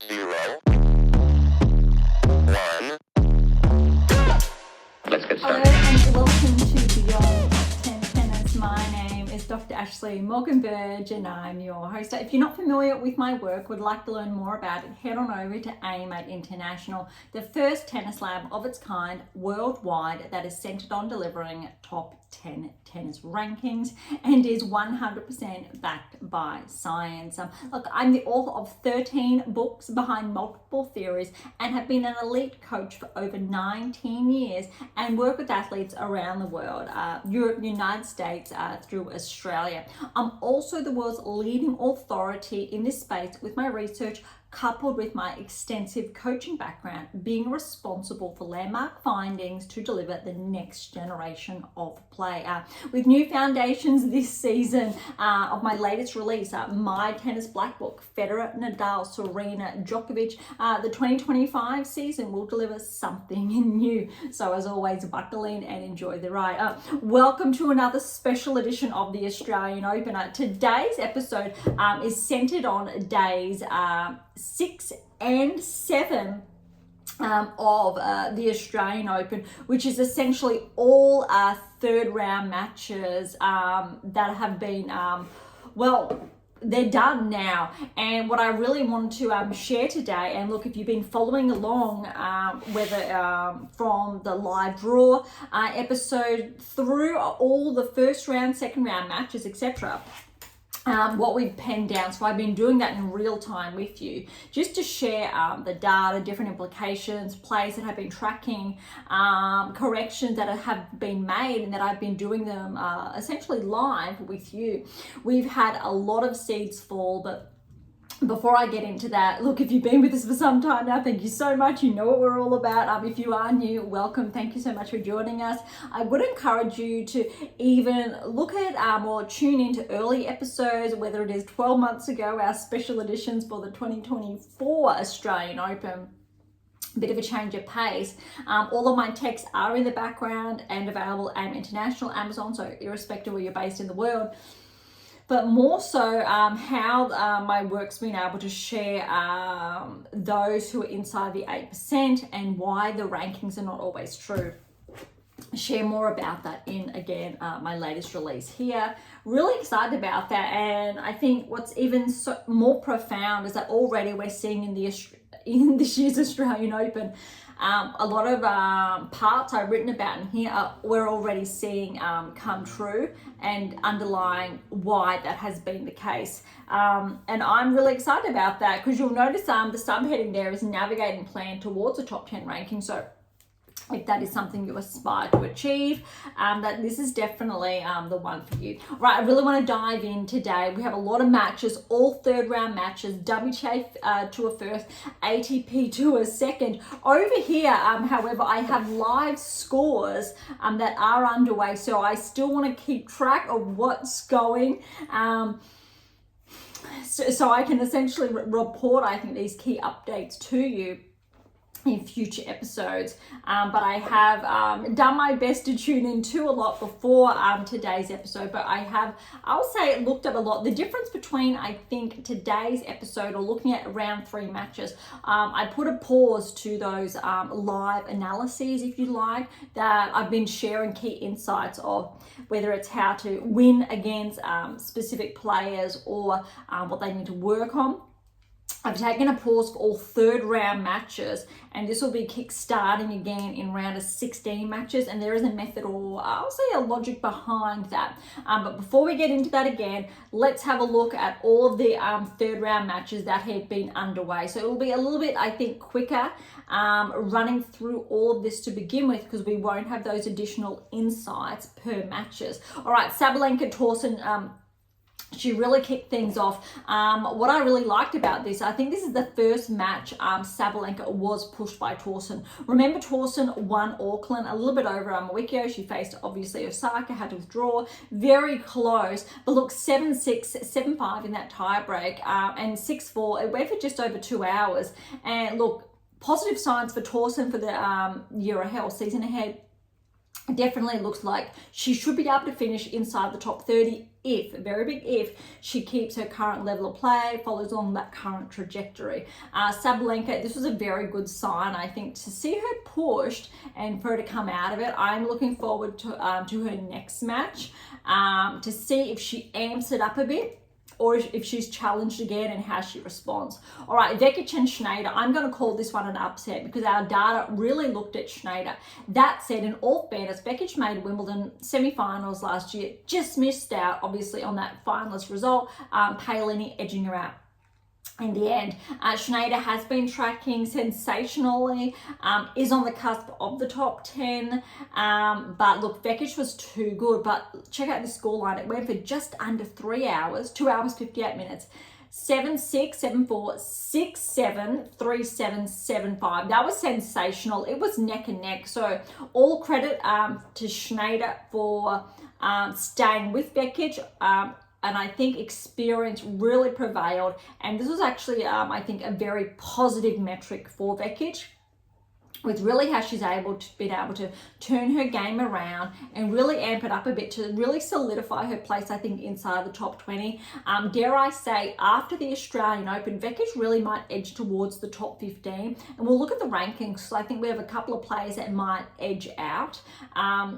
0, 1. Let's get Hello started. and welcome to Beyond Top 10 Tennis. My name is Dr. Dr Berge and I'm your host. If you're not familiar with my work, would like to learn more about it, head on over to AM8 International, the first tennis lab of its kind worldwide that is centered on delivering top 10 tennis rankings and is 100% backed by science. Look, I'm the author of 13 books behind multiple theories and have been an elite coach for over 19 years and work with athletes around the world, Europe, United States, through Australia. I'm also the world's leading authority in this space with my research coupled with my extensive coaching background, being responsible for landmark findings to deliver the next generation of play. With new foundations this season of my latest release, My Tennis Black Book, Federer, Nadal, Serena, Djokovic, the 2025 season will deliver something new. So as always, buckle in and enjoy the ride. Welcome to another special edition of the Australian Open. Today's episode is centered on days 6 and 7 of the Australian Open, which is essentially all third round matches that have been, they're done now. And what I really want to share today, and look, if you've been following along, whether from the live draw episode through all the first round, second round matches, etc., what we've penned down. So I've been doing that in real time with you just to share the data, different implications, plays that have been tracking, corrections that have been made, and that I've been doing them essentially live with you. We've had a lot of seeds fall, but before I get into that, look, if you've been with us for some time now, thank you so much. You know what we're all about. If you are new, welcome. Thank you so much for joining us. I would encourage you to even look at or tune into early episodes, whether it is 12 months ago, our special editions for the 2024 Australian Open. Bit of a change of pace. All of my texts are in the background and available at International, Amazon, so irrespective of where you're based in the world. But more so how my work's been able to share those who are inside the 8% and why the rankings are not always true. Share more about that in, again, my latest release here. Really excited about that. And I think what's even more profound is that already we're seeing in this year's Australian Open, a lot of parts I've written about in here we're already seeing come true and underlying why that has been the case. And I'm really excited about that because you'll notice the subheading there is navigating plan towards a top 10 ranking. So if that is something you aspire to achieve, that this is definitely the one for you. Right, I really want to dive in today. We have a lot of matches, all third round matches, WTA Tour first, ATP Tour second. Over here, however, I have live scores that are underway, so I still want to keep track of what's going. So I can essentially report, I think, these key updates to you in future episodes, but I have done my best to tune into a lot before today's episode, but I'll say looked at a lot. The difference between, I think, today's episode or looking at round 3 matches, I put a pause to those live analyses, if you like, that I've been sharing key insights of, whether it's how to win against specific players or what they need to work on. I've taken a pause for all third round matches, and this will be kick-starting again in round of 16 matches, and there is a method, or I'll say a logic behind that. But before we get into that again, let's have a look at all of the third round matches that have been underway. So it will be a little bit, I think, quicker running through all of this to begin with, because we won't have those additional insights per matches. All right, Sabalenka-Torsen, she really kicked things off. What I really liked about this, I think this is the first match Sabalenka was pushed by Torsen. Remember, Torsen won Auckland a little bit over a week ago. She faced, obviously, Osaka, had to withdraw. Very close. But look, 7-6, 7-5 in that tie-break, and 6-4. It went for just over 2 hours. And look, positive signs for Torsen for the year ahead, or season ahead. Definitely looks like she should be able to finish inside the top 30 if, a very big if, she keeps her current level of play, follows on that current trajectory. Sabalenka, this was a very good sign, I think, to see her pushed and for her to come out of it. I'm looking forward to her next match to see if she amps it up a bit, or if she's challenged again and how she responds. All right, Bencic and Shnaider, I'm going to call this one an upset because our data really looked at Shnaider. That said, in all fairness, Bencic made Wimbledon semi-finals last year, just missed out, obviously, on that finalist result. Paolini edging her out in the end. Shnaider has been tracking sensationally, is on the cusp of the top 10, but look, Bencic was too good. But check out the scoreline. It went for just under 3 hours, 2 hours 58 minutes. 7-6, 7-4, 6-7, 3-7, 7-5. That was sensational. It was neck and neck. So all credit to Shnaider for staying with Bencic. And I think experience really prevailed. And this was actually, I think, a very positive metric for Bencic, with really how she's been able to turn her game around and really amp it up a bit to really solidify her place, I think, inside the top 20. Dare I say, after the Australian Open, Bencic really might edge towards the top 15. And we'll look at the rankings. So I think we have a couple of players that might edge out,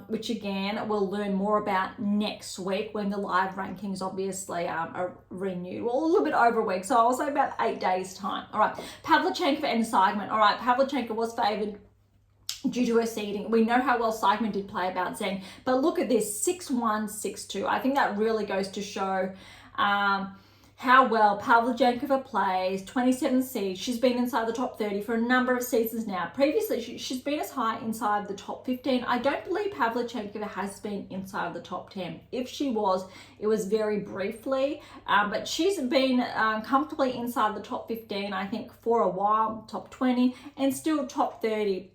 which again, we'll learn more about next week when the live rankings obviously are renewed. Well, a little bit over a week. So I'll say about 8 days time. All right, Pavlyuchencova and Seidman. All right, Pavlyuchencova was favoured due to her seeding. We know how well Seidman did play about Zen, but look at this, 6-1, 6-2. I think that really goes to show how well Pavlyuchencova plays, 27 seeds. She's been inside the top 30 for a number of seasons now. Previously, she's been as high inside the top 15. I don't believe Pavlyuchencova has been inside the top 10. If she was, it was very briefly, but she's been comfortably inside the top 15, I think, for a while, top 20, and still top 30.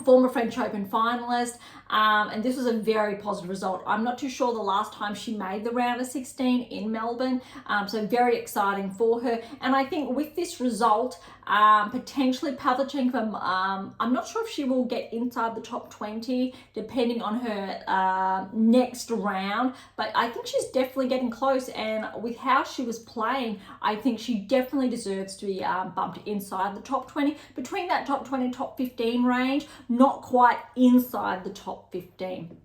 Former French Open finalist, and this was a very positive result. I'm not too sure the last time she made the round of 16 in Melbourne, so very exciting for her. And I think with this result, potentially Pavlyuchencova, I'm not sure if she will get inside the top 20 depending on her next round, but I think she's definitely getting close, and with how she was playing, I think she definitely deserves to be bumped inside the top 20, between that top 20 top 15 range, not quite inside the top 15.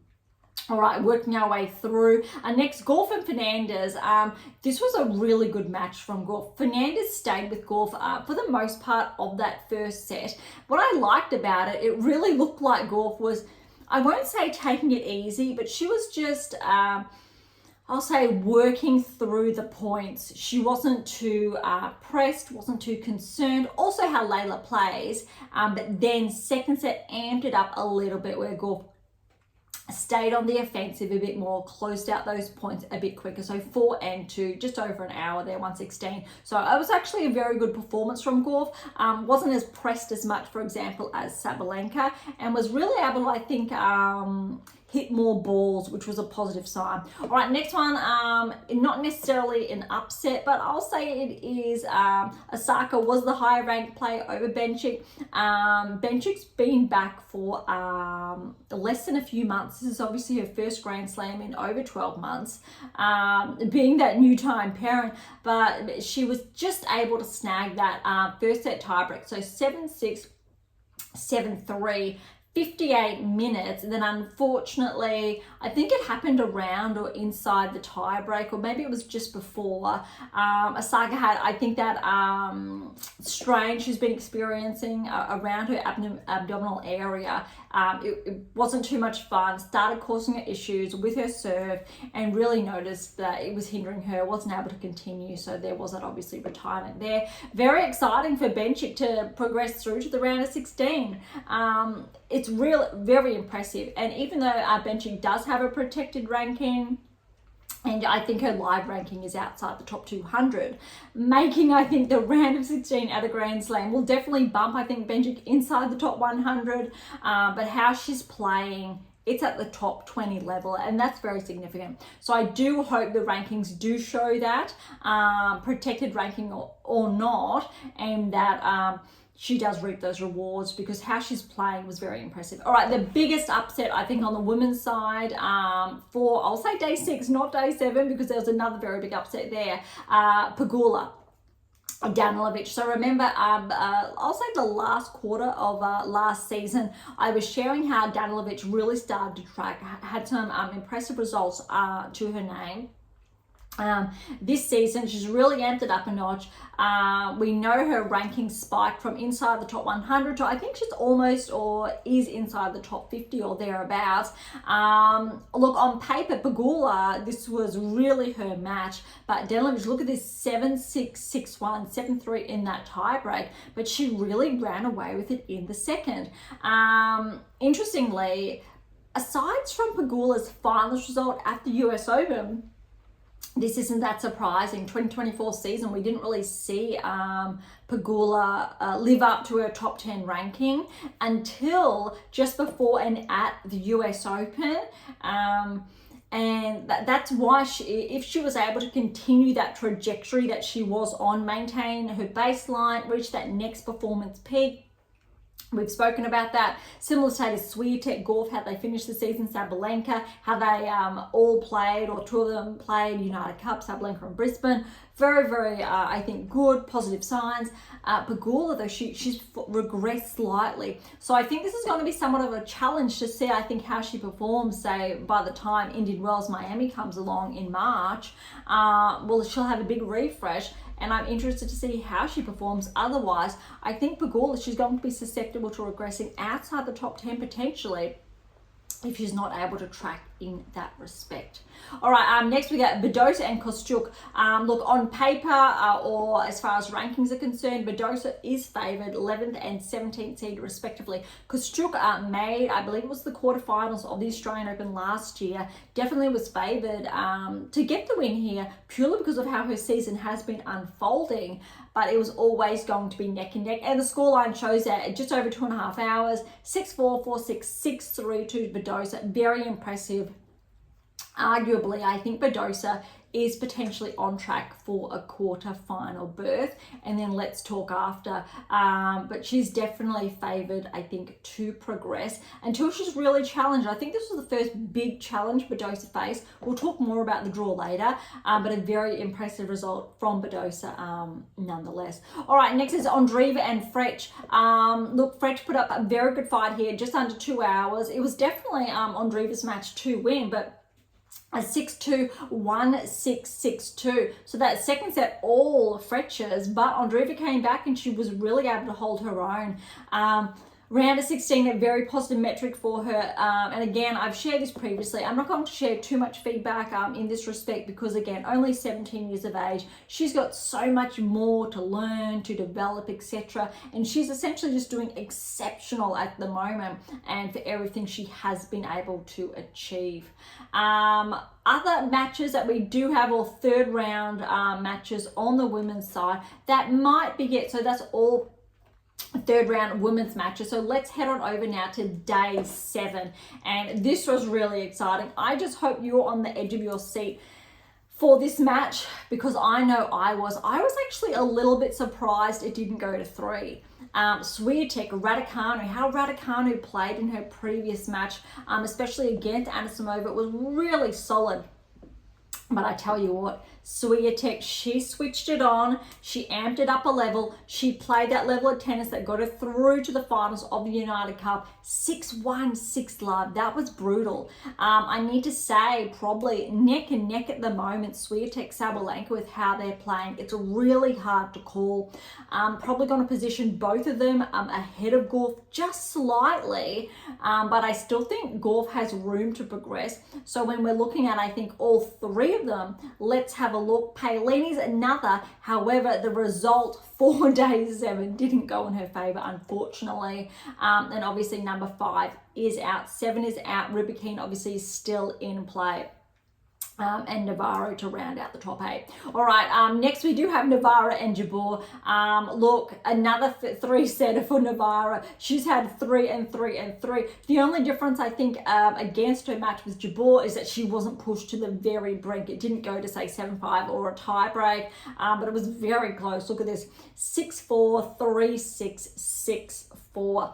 All right, working our way through. Next, Gauff and Fernandez. This was a really good match from Gauff. Fernandez stayed with Gauff for the most part of that first set. What I liked about it, it really looked like Gauff was, I won't say taking it easy, but she was just, I'll say, working through the points. She wasn't too pressed, wasn't too concerned. Also how Layla plays, but then second set amped it up a little bit where Gauff stayed on the offensive a bit more, closed out those points a bit quicker. So 4-2, just over an hour there, 116. So it was actually a very good performance from Gauff. Wasn't as pressed as much, for example, as Sabalenka, and was really able to, I think, hit more balls, which was a positive sign. All right, next one, not necessarily an upset, but I'll say it is Osaka was the higher ranked player over Bencic. Bencic's been back for less than a few months. This is obviously her first Grand Slam in over 12 months, being that new time parent, but she was just able to snag that first set tiebreak. So 7-6, 7-3, 58 minutes, and then unfortunately, I think it happened around or inside the tiebreak, or maybe it was just before. Osaka had, I think, that strain she's been experiencing around her abdominal area. It wasn't too much fun, started causing her issues with her serve, and really noticed that it was hindering her, wasn't able to continue, so there was that obviously retirement there. Very exciting for Bencic to progress through to the round of 16. It's very impressive, and even though Bencic does have a protected ranking, and I think her live ranking is outside the top 200, making, I think, the round of 16 at a Grand Slam will definitely bump, I think, Bencic inside the top 100, but how she's playing, it's at the top 20 level, and that's very significant. So I do hope the rankings do show that, protected ranking or not, and that she does reap those rewards because how she's playing was very impressive. All right, the biggest upset, I think, on the women's side for, I'll say day 6, not day 7, because there was another very big upset there. Pegula, Danilovic. So remember, I'll say the last quarter of last season, I was sharing how Danilovic really started to track, had some impressive results to her name. This season, she's really amped it up a notch. We know her ranking spiked from inside the top 100 to I think she's almost or is inside the top 50 or thereabouts. Look, on paper, Pegula, this was really her match, but Danilovic, look at this 7-6, 6-1, 7-3 in that tiebreak, but she really ran away with it in the second. Interestingly, aside from Pegula's finals result at the US Open, this isn't that surprising. 2024 season, we didn't really see Pegula live up to her top 10 ranking until just before and at the US Open. And that's why if she was able to continue that trajectory that she was on, maintain her baseline, reach that next performance peak, we've spoken about that. Similar status, Swiatek, Gauff, how they finished the season, Sabalenka, how they all played, or 2 of them played United Cup, Sabalenka and Brisbane. Very, very, I think, good, positive signs. Pegula, though, she's regressed slightly. So I think this is going to be somewhat of a challenge to see, I think, how she performs, say, by the time Indian Wells Miami comes along in March. Well, she'll have a big refresh, and I'm interested to see how she performs. Otherwise, I think Pegula, she's going to be susceptible to regressing outside the top 10 potentially if she's not able to track in that respect. All right, next we got Badosa and Kostyuk. Look, on paper or as far as rankings are concerned, Badosa is favoured 11th and 17th seed respectively. Kostyuk made, I believe it was the quarterfinals of the Australian Open last year, definitely was favoured to get the win here purely because of how her season has been unfolding, but it was always going to be neck and neck. And the scoreline shows that at just over 2.5 hours, 6-4, 4-6, 6-3 to Badosa. Very impressive. Arguably, I think Badosa is potentially on track for a quarter-final berth, and then let's talk after. But she's definitely favoured, I think, to progress until she's really challenged. I think this was the first big challenge Badosa faced. We'll talk more about the draw later, but a very impressive result from Badosa nonetheless. All right, next is Ondreeva and Fritz. Look, Fritz put up a very good fight here, just under 2 hours. It was definitely Ondreeva's match to win, but a 6-2, 1-6, 6-2. So that second set, all Fritz's, but Ondreeva came back and she was really able to hold her own. Round of 16, a very positive metric for her. And again, I've shared this previously. I'm not going to share too much feedback in this respect because, again, only 17 years of age. She's got so much more to learn, to develop, etc. And she's essentially just doing exceptional at the moment and for everything she has been able to achieve. Other matches that we do have, or third round matches on the women's side, that might be it. So that's all third round women's matches. So let's head on over now to day 7, and this was really exciting. I just hope you're on the edge of your seat for this match, because I know I was actually a little bit surprised it didn't go to 3. Swiatek, Raducanu, how Raducanu played in her previous match, especially against Anisimova, was really solid. But I tell you what, Swiatek, she switched it on, she amped it up a level, she played that level of tennis that got her through to the finals of the United Cup, 6-1, 6-love, that was brutal. I need to say, probably neck and neck at the moment, Swiatek, Sabalenka, with how they're playing. It's really hard to call. Probably going to position both of them ahead of Gauff just slightly, but I still think Gauff has room to progress. So when we're looking at, I think, all 3 of them, let's have a look. Paolini's another, however, the result for day 7 didn't go in her favour, unfortunately. And obviously number 5 is out, 7 is out, Rubikine obviously is still in play. and Navarro to round out the top 8. All right, next we do have Navarro and Jabeur. Look, another 3-setter for Navarro. She's had 3 and 3 and 3. The only difference I think against her match with Jabeur is that she wasn't pushed to the very brink. It didn't go to say 7-5 or a tie break, but it was very close. Look at this, 6-4, 3-6, 6-4.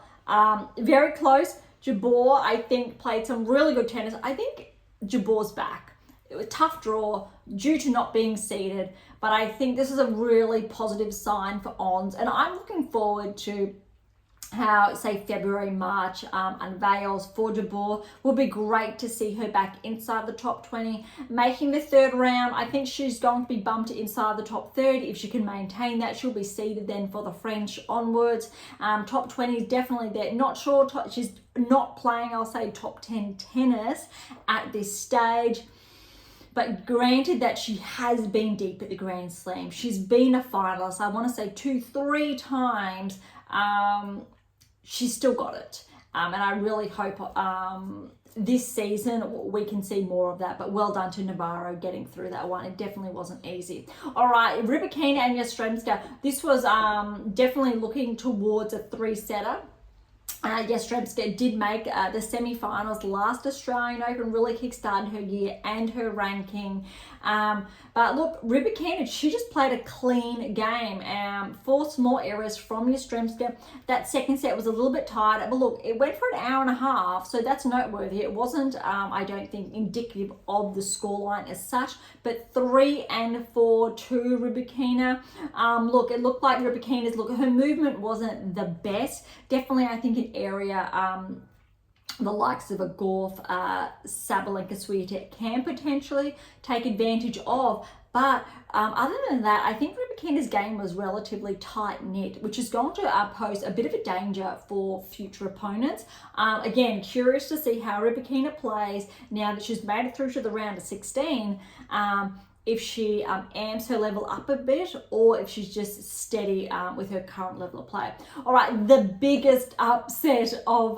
Very close. Jabeur, I think, played some really good tennis. I think Jabeur's back. It was a tough draw due to not being seeded, but I think this is a really positive sign for Ons, and I'm looking forward to how, say, February, March unveils for Jabeur. Will be great to see her back inside the top 20, making the 3rd round. I think she's going to be bumped inside the top 30. If she can maintain that, she'll be seeded then for the French onwards. Top 20 is definitely there. Not sure, she's not playing, I'll say, top 10 tennis at this stage. But granted that she has been deep at the Grand Slam. She's been a finalist, I want to say 2-3 times. She's still got it. And I really hope this season we can see more of that. But well done to Navarro getting through that one. It definitely wasn't easy. All right, Rybakina and Yastremska. This was definitely looking towards a 3-setter. Yastremska did make the semi-finals last Australian Open, really kickstarted her year and her ranking. But look, Rybakina, she just played a clean game. 4 small errors from Yastremska. That second set was a little bit tighter, but look, it went for an hour and a half, so that's noteworthy. It wasn't, I don't think, indicative of the scoreline as such, but 3 and 4 to Rybakina. Look, it looked like Rybakina's, look, her movement wasn't the best. Definitely, I think, an area the likes of a Gorf, Sabalenka, Swiatek can potentially take advantage of. But other than that, I think Rybakina's game was relatively tight-knit, which is going to pose a bit of a danger for future opponents. Again, curious to see how Rybakina plays now that she's made it through to the round of 16. If she amps her level up a bit, or if she's just steady with her current level of play. All right, the biggest upset of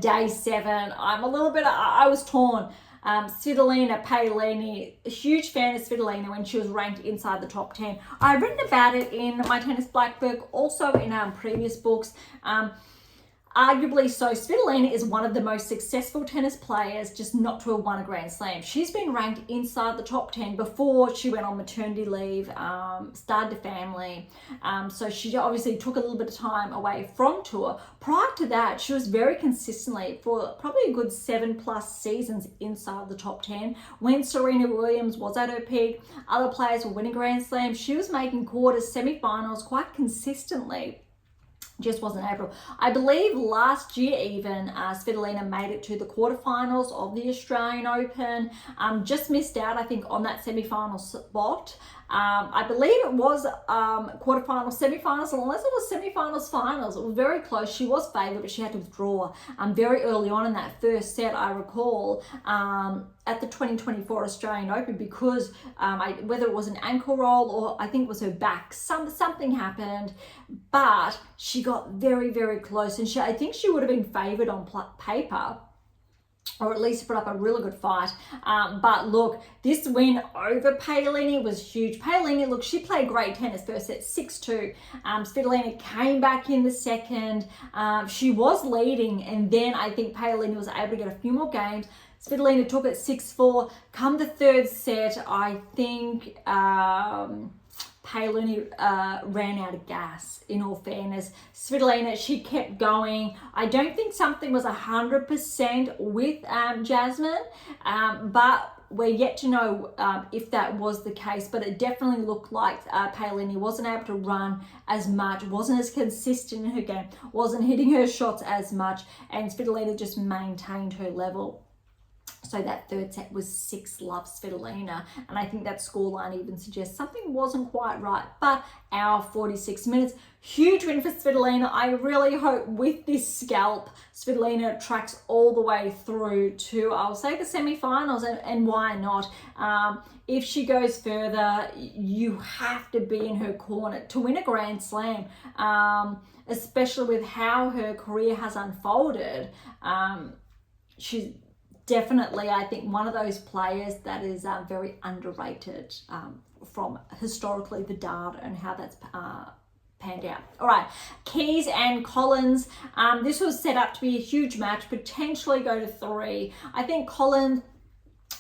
day 7. I'm a little bit, I was torn. Svitolina, Paolini, a huge fan of Svitolina when she was ranked inside the top 10. I've written about it in my Tennis Black book, also in previous books. Arguably so, Svitolina is one of the most successful tennis players, just not to have won a Grand Slam. She's been ranked inside the top 10 before she went on maternity leave, started a family. So she obviously took a little bit of time away from tour. Prior to that, she was very consistently for probably a good 7+ seasons inside the top 10. When Serena Williams was at her peak, other players were winning Grand Slams. She was making quarters, semi-finals quite consistently. Just wasn't able. I believe last year even, Svitolina made it to the quarterfinals of the Australian Open. Just missed out, I think, on that semi-final spot. I believe it was quarterfinals, semi-finals, unless it was semi-finals, finals. It was very close. She was favoured, but she had to withdraw very early on in that first set, I recall, at the 2024 Australian Open, because whether it was an ankle roll or I think it was her back, something happened, but she got very, very close, and I think she would have been favoured on paper, or at least put up a really good fight. But look, this win over Paolini was huge. Paolini, look, she played great tennis first set, 6-2. Svitolina came back in the second. She was leading, and then I think Paolini was able to get a few more games. Svitolina took it 6-4. Come the third set, I think Paolini ran out of gas, in all fairness. Svitolina, she kept going. I don't think something was 100% with Jasmine, but we're yet to know if that was the case. But it definitely looked like Paolini wasn't able to run as much, wasn't as consistent in her game, wasn't hitting her shots as much, and Svitolina just maintained her level. So that third set was 6-love Svitolina, and I think that scoreline even suggests something wasn't quite right. But hour 46 minutes, huge win for Svitolina. I really hope with this scalp, Svitolina tracks all the way through to, I'll say, the semi-finals, and why not? If she goes further, you have to be in her corner to win a Grand Slam, especially with how her career has unfolded. She's definitely, I think, one of those players that is very underrated from historically the data and how that's panned out. All right, Keys and Collins. This was set up to be a huge match, potentially go to 3. I think Collins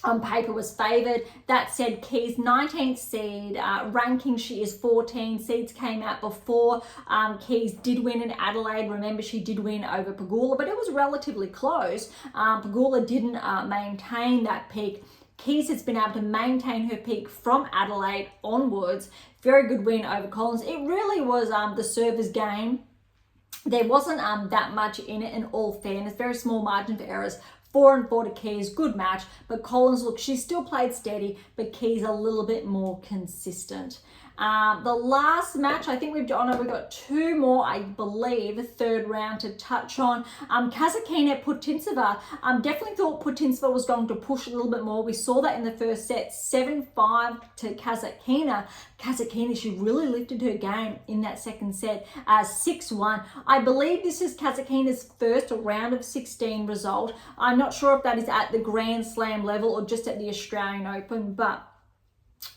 on paper was favoured. That said, Keys 19th seed, ranking she is 14. Seeds came out before. Keys did win in Adelaide. Remember, she did win over Pegula, but it was relatively close. Pegula didn't maintain that peak. Keys has been able to maintain her peak from Adelaide onwards. Very good win over Collins. It really was the server's game. There wasn't that much in it, in all fairness. Very small margin for errors. 4-4 to Keys, good match. But Collins, look, she still played steady, but Keys a little bit more consistent. The last match, I think we've got 2 more, I believe, the third round to touch on. Kasatkina, Putintseva. Definitely thought Putintseva was going to push a little bit more. We saw that in the first set, 7-5 to Kasatkina. Kasatkina, she really lifted her game in that second set, 6-1. I believe this is Kasatkina's first round of 16 result. I'm not sure if that is at the Grand Slam level or just at the Australian Open, but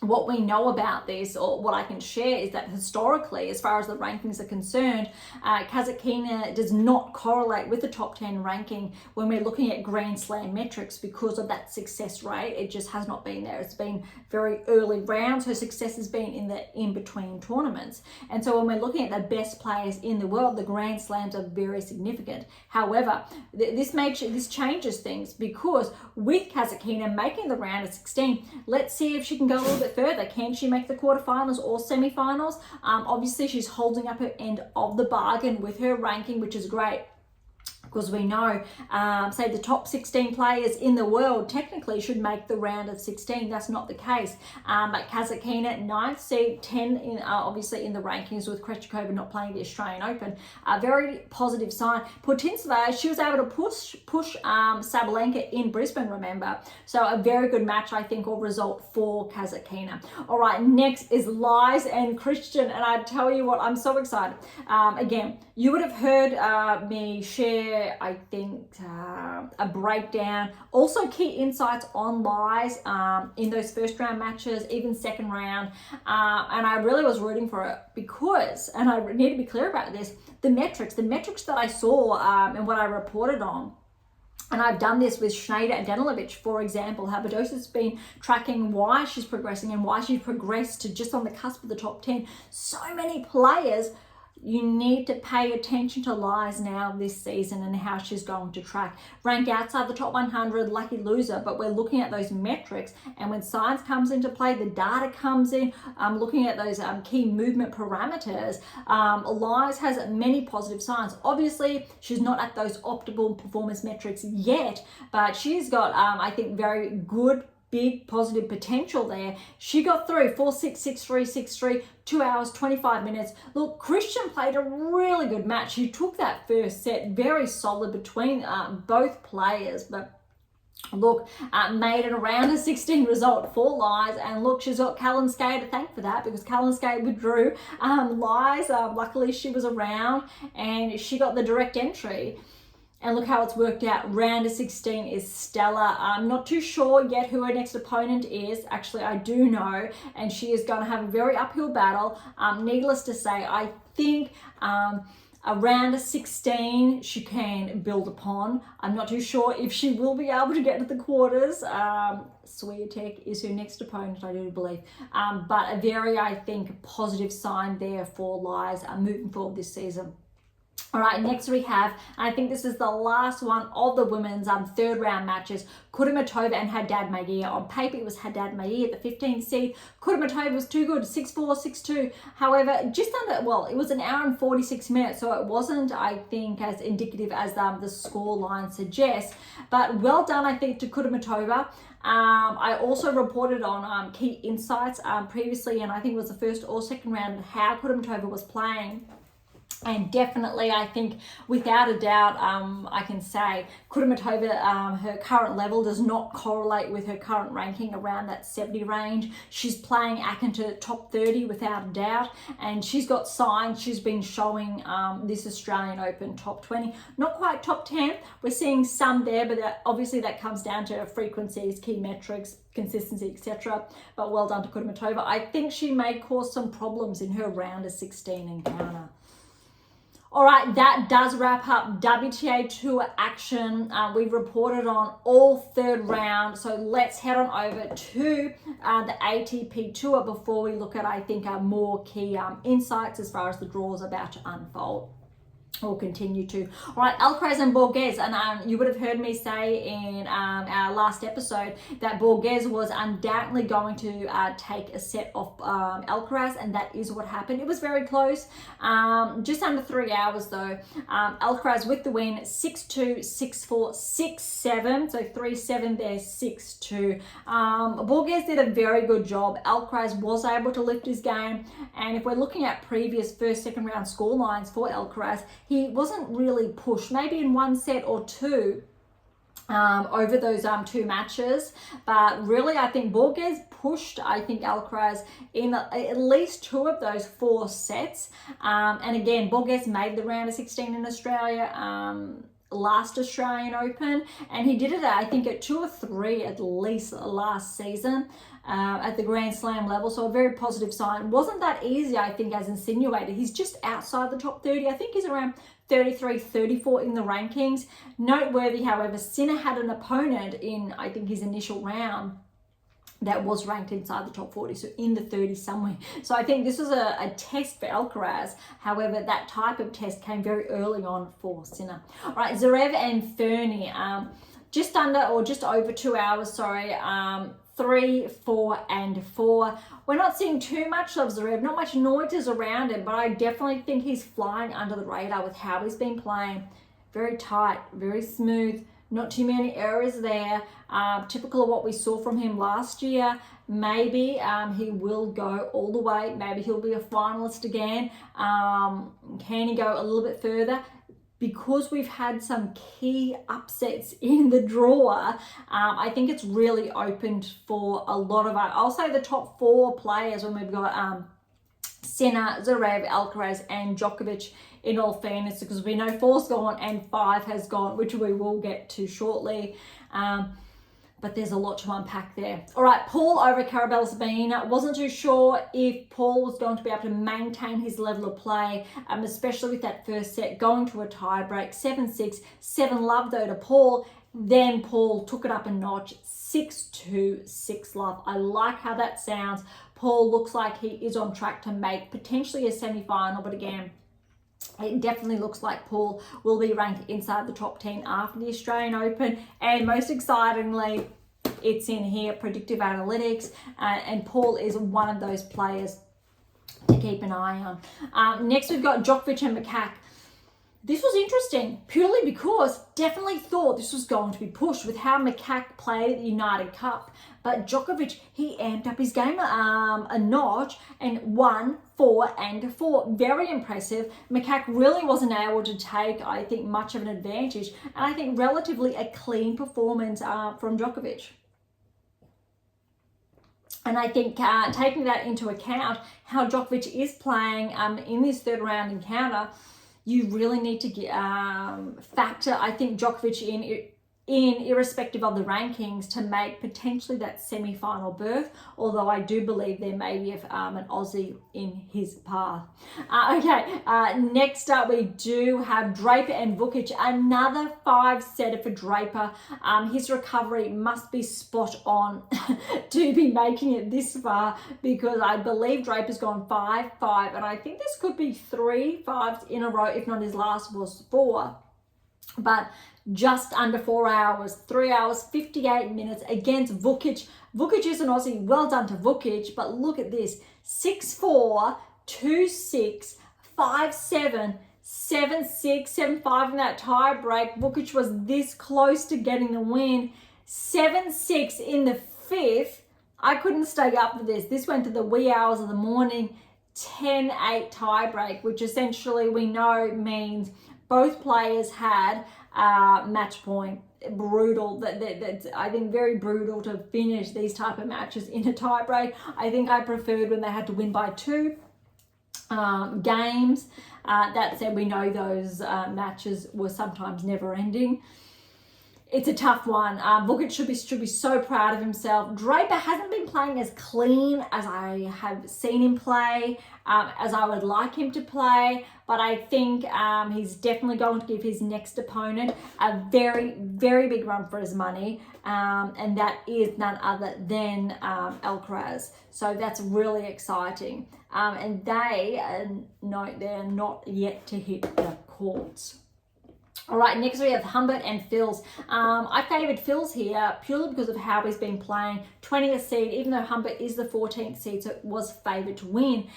what we know about this, or what I can share, is that historically, as far as the rankings are concerned, Kasatkina does not correlate with the top 10 ranking when we're looking at Grand Slam metrics because of that success rate. It just has not been there. It's been very early rounds. Her success has been in the in-between tournaments. And so when we're looking at the best players in the world, the Grand Slams are very significant. However, this changes things, because with Kasatkina making the round of 16, let's see if she can go a little bit further. Can she make the quarterfinals or semi-finals? Obviously, she's holding up her end of the bargain with her ranking, which is great, because we know, say, the top 16 players in the world technically should make the round of 16. That's not the case. But Kasatkina, 9th seed, 10 in, obviously in the rankings, with Kostyuk not playing the Australian Open. A very positive sign. Putintseva, she was able to push Sabalenka in Brisbane, remember. So a very good match, I think, or result for Kasatkina. All right, next is Lies and Christian. And I tell you what, I'm so excited. Again, you would have heard me share, I think, a breakdown, also key insights on Lies in those first round matches, even second round, and I really was rooting for it because, and I need to be clear about this, the metrics that I saw and what I reported on. And I've done this with Shnaider and Danilovic, for example, how Badosa's been tracking why she's progressing and why she's progressed to just on the cusp of the top 10. So many players. You need to pay attention to Lies now this season and how she's going to track. Rank outside the top 100, lucky loser, but we're looking at those metrics, and when science comes into play, the data comes in, looking at those key movement parameters, Lies has many positive signs. Obviously, she's not at those optimal performance metrics yet, but she's got, I think, very good, big positive potential there. She got through 4-6, 6-3, 6-3, 2 hours, 25 minutes. Look, Christian played a really good match. She took that first set very solid between both players, but look, made it around a 16 result for Lies. And look, she's got Kalinskaya to thank for that, because Kalinskaya withdrew. Lies, luckily she was around and she got the direct entry. And look how it's worked out. Round of 16 is stellar. I'm not too sure yet who her next opponent is. Actually, I do know. And she is going to have a very uphill battle. Needless to say, I think a round of 16 she can build upon. I'm not too sure if she will be able to get to the quarters. Swiatek is her next opponent, I do believe. But a very, I think, positive sign there for Lies moving forward this season. All right, next we have, I think this is the last one of the women's third round matches, Kudermetova and Haddad Maia. On paper, it was Haddad Maia, the 15th seed. Kudermetova was too good, 6-4, 6-2. However, just under, well, it was an hour and 46 minutes, so it wasn't, I think, as indicative as the score line suggests. But well done, I think, to Kudermetova. I also reported on key insights previously, and I think it was the first or second round, how Kudermetova was playing. And definitely, I think, without a doubt, I can say Kudermetova, her current level does not correlate with her current ranking around that 70 range. She's playing into top 30 without a doubt, and she's got signs. She's been showing this Australian Open top 20, not quite top 10. We're seeing some there, but obviously that comes down to frequencies, key metrics, consistency, etc. But well done to Kudermetova. I think she may cause some problems in her round of 16 encounter. All right, that does wrap up WTA Tour action. We've reported on all third round, so let's head on over to the ATP Tour before we look at, I think, more key insights as far as the draw is about to unfold. We'll continue to. All right, Alcaraz and Borges, and you would have heard me say in our last episode that Borges was undoubtedly going to take a set off Alcaraz, and that is what happened. It was very close, just under 3 hours though. Alcaraz with the win, 6-2, 6-4, 6-7, so 3-7 there, 6-2. Borges did a very good job. Alcaraz was able to lift his game, and if we're looking at previous first, second round score lines for Alcaraz, he wasn't really pushed, maybe in one set or two over those two matches. But really, I think Borges pushed, I think, Alcaraz in at least 2 of those 4 sets. And again, Borges made the round of 16 in Australia last Australian Open, and he did it, I think, at 2 or 3 at least last season at the Grand Slam level, so a very positive sign. Wasn't that easy, I think, as insinuated. He's just outside the top 30. I think he's around 33, 34 in the rankings. Noteworthy, however, Sinner had an opponent in, I think, his initial round that was ranked inside the top 40, so in the 30s somewhere. So I think this was a test for Alcaraz. However, that type of test came very early on for Sinner. All right, Zverev and Fernie, just under or just over 2 hours, sorry, 3, 4, and 4. We're not seeing too much of Zverev, not much noise around him, but I definitely think he's flying under the radar with how he's been playing. Very tight, very smooth, not too many errors there. Typical of what we saw from him last year. Maybe he will go all the way. Maybe he'll be a finalist again. Can he go a little bit further? Because we've had some key upsets in the draw, I think it's really opened for a lot of I'll say the top 4 players when we've got Sinner, Zverev, Alcaraz, and Djokovic, in all fairness, because we know 4's gone and 5 has gone, which we will get to shortly. But there's a lot to unpack there. All right, Paul over Carabellas-Baena. Wasn't too sure if Paul was going to be able to maintain his level of play, especially with that first set going to a tie break, 7-6, 7-love though to Paul. Then Paul took it up a notch, 6-2, 6-love. I like how that sounds. Paul looks like he is on track to make potentially a semi-final, but again, it definitely looks like Paul will be ranked inside the top 10 after the Australian Open. And most excitingly, it's in here, predictive analytics, and Paul is one of those players to keep an eye on. Next, we've got Djokovic and Macaque. This was interesting, purely because definitely thought this was going to be pushed with how Macaque played at the United Cup. But Djokovic, he amped up his game a notch and won 4 and 4. Very impressive. Macaque really wasn't able to take, I think, much of an advantage. And I think relatively a clean performance from Djokovic. And I think taking that into account, how Djokovic is playing in this third round encounter, you really need to get, factor, I think, Djokovic in irrespective of the rankings to make potentially that semi-final berth, although I do believe there may be an Aussie in his path. Next up we do have Draper and Vukic, another 5-setter for Draper. His recovery must be spot on to be making it this far, because I believe Draper's gone 5-5, and I think this could be 3 5s in a row, if not his last was 4. But just under 4 hours, 3 hours, 58 minutes against Vukic. Vukic is an Aussie. Well done to Vukic. But look at this. 6-4, 2-6, 5-7, 7-6, 7-5 in that tie break. Vukic was this close to getting the win. 7-6 in the 5th. I couldn't stay up for this. This went to the wee hours of the morning. 10-8 tiebreak, which essentially we know means both players had match point. Brutal. That's I think very brutal to finish these type of matches in a tiebreak. I think I preferred when they had to win by 2 games. That said, we know those matches were sometimes never ending. It's a tough one. Vukic should be so proud of himself. Draper hasn't been playing as clean as I have seen him play, as I would like him to play. But I think he's definitely going to give his next opponent a very, very big run for his money. And that is none other than Alcaraz. So that's really exciting. And they're not yet to hit the courts. All right, next we have Humbert and Fils. I favoured Fils here purely because of how he's been playing. 20th seed, even though Humbert is the 14th seed, so it was favoured to win.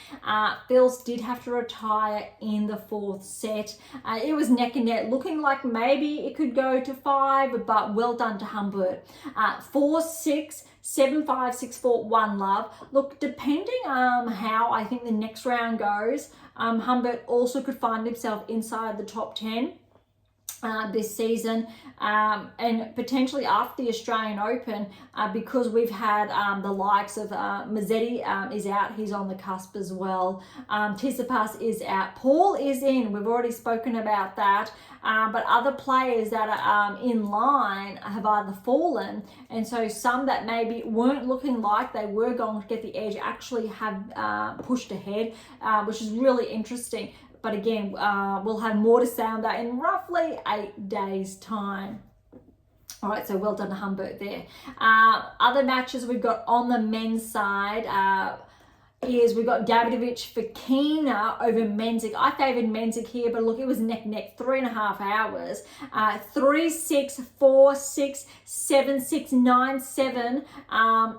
Fils did have to retire in the 4th set. It was neck and neck, looking like maybe it could go to 5, but well done to Humbert. 4-6. 7-5, 6-4, 1 love. Look, depending how I think the next round goes, Humbert also could find himself inside the top 10. This season, and potentially after the Australian Open, because we've had the likes of Musetti is out, he's on the cusp as well. Tsitsipas is out. Paul is in, we've already spoken about that, but other players that are in line have either fallen, and so some that maybe weren't looking like they were going to get the edge actually have pushed ahead, which is really interesting. But again, we'll have more to say on that in roughly 8 days' time. All right, so well done to Humbert there. Other matches we've got on the men's side is we've got Davidovich Fokina over Bencic. I favoured Bencic here, but look, it was neck, 3.5 hours. 3-6, 4-6, 7-6, 9-7.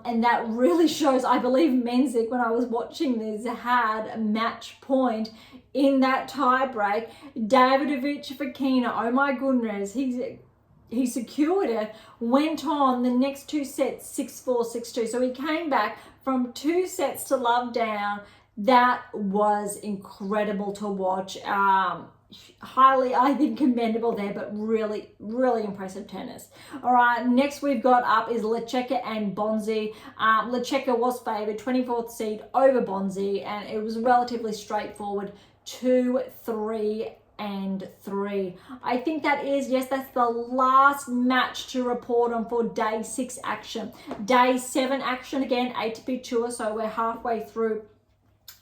And that really shows, I believe Bencic, when I was watching this, had a match point in that tie break. Davidovich Fokina, oh my goodness, he secured it, went on the next 2 sets, 6-4, 6-2. So he came back from 2 sets to love down. That was incredible to watch. Highly, I think, commendable there, but really, really impressive tennis. All right, next we've got up is Lecheka and Bonzi. Lecheka was favoured, 24th seed over Bonzi, and it was relatively straightforward. 2, 3, and 3. I think that is, yes, that's the last match to report on for day 6 action. Day 7 action, again, ATP Tour, so we're halfway through.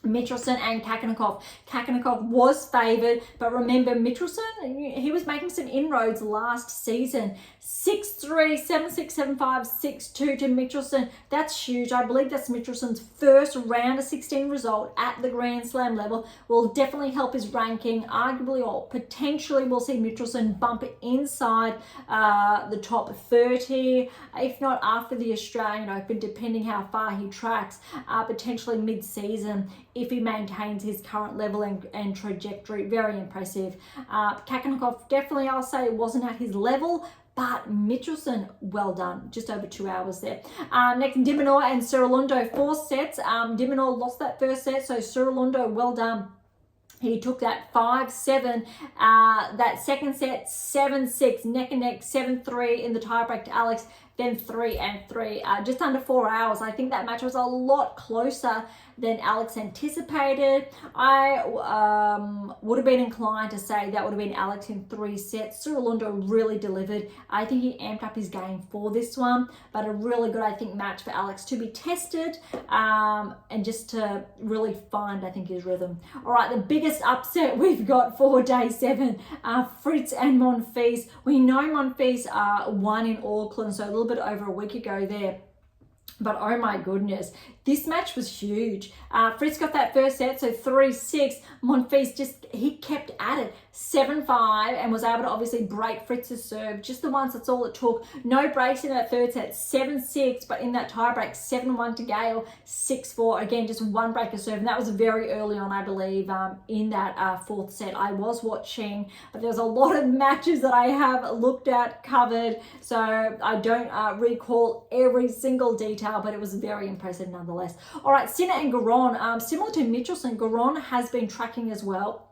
Michelson and Kasatkina. Kasatkina was favoured, but remember Michelson, he was making some inroads last season. 6-3, 7-6, 7-5, 6-2 to Michelson. That's huge. I believe that's Michelson's first round of 16 result at the Grand Slam level. Will definitely help his ranking. Arguably or potentially we'll see Michelson bump inside the top 30, if not after the Australian Open, depending how far he tracks, potentially mid-season. If he maintains his current level and trajectory. Very impressive. Kasatkina, definitely I'll say wasn't at his level, but Michelson, well done. Just over 2 hours there. Next, Dimonor and Cerrulondo, 4 sets. Dimonor lost that first set, so Cerrulondo, well done. He took that 5-7, that second set, 7-6, neck and neck, 7-3 in the tiebreak to Alex, then 3-3, just under 4 hours. I think that match was a lot closer than Alex anticipated. I would have been inclined to say that would have been Alex in 3 sets. Cerrulondo really delivered. I think he amped up his game for this one, but a really good, I think, match for Alex to be tested and just to really find, I think, his rhythm. All right, the biggest upset we've got for day 7, Fritz and Monfils. We know Monfils won in Auckland, so a little bit over a week ago there. But oh my goodness, this match was huge. Fritz got that first set, so 3-6. Monfils he kept at it, 7-5, and was able to obviously break Fritz's serve. Just the once, that's all it took. No breaks in that third set, 7-6, but in that tie break, 7-1 to Gale, 6-4. Again, just one break of serve, and that was very early on, I believe, in that 4th set. I was watching, but there's a lot of matches that I have looked at, covered, so I don't recall every single detail, but it was very impressive nonetheless. nonetheless. All right, Sinner and Garon, similar to Michelson, Garon has been tracking as well.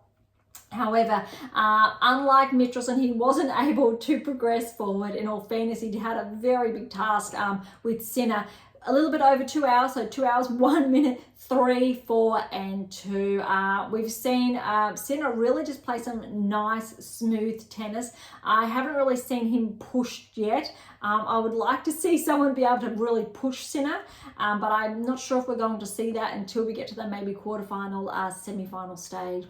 However, unlike Michelson, he wasn't able to progress forward. In all fairness, he had a very big task with Sinner. A little bit over 2 hours, so 2 hours, 1 minute, 3, 4, and 2. We've seen Sinner really just play some nice, smooth tennis. I haven't really seen him pushed yet. I would like to see someone be able to really push Sinner, but I'm not sure if we're going to see that until we get to the maybe quarterfinal, semi-final stage.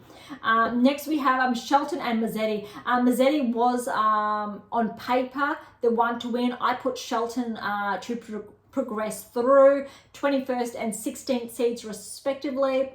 Next we have Shelton and Musetti. Musetti was on paper the one to win. I put Shelton to progress through 21st and 16th seeds respectively.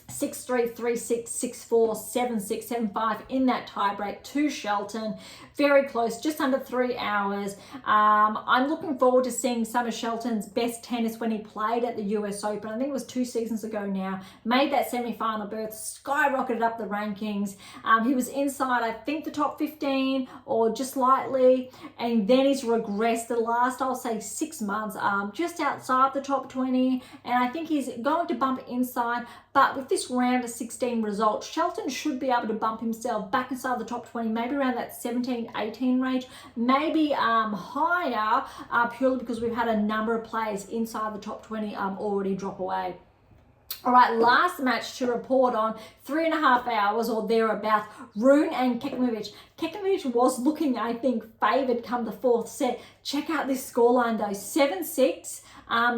6-3, 3-6, 6-4, 7-6, 7-5 in that tiebreak to Shelton. Very close, just under 3 hours. I'm looking forward to seeing some of Shelton's best tennis when he played at the US Open. I think it was 2 seasons ago now. Made that semi-final berth, skyrocketed up the rankings. He was inside, I think, the top 15 or just lightly, and then he's regressed the last, I'll say, 6 months, just outside the top 20, and I think he's going to bump inside. But with this round of 16 result, Shelton should be able to bump himself back inside the top 20, maybe around that 17, 18 range, maybe higher, purely because we've had a number of players inside the top 20 already drop away. All right, last match to report on, 3.5 hours or thereabouts, Rune and Kekmanovic. Kekmanovic was looking, I think, favoured come the 4th set. Check out this scoreline though, 7-6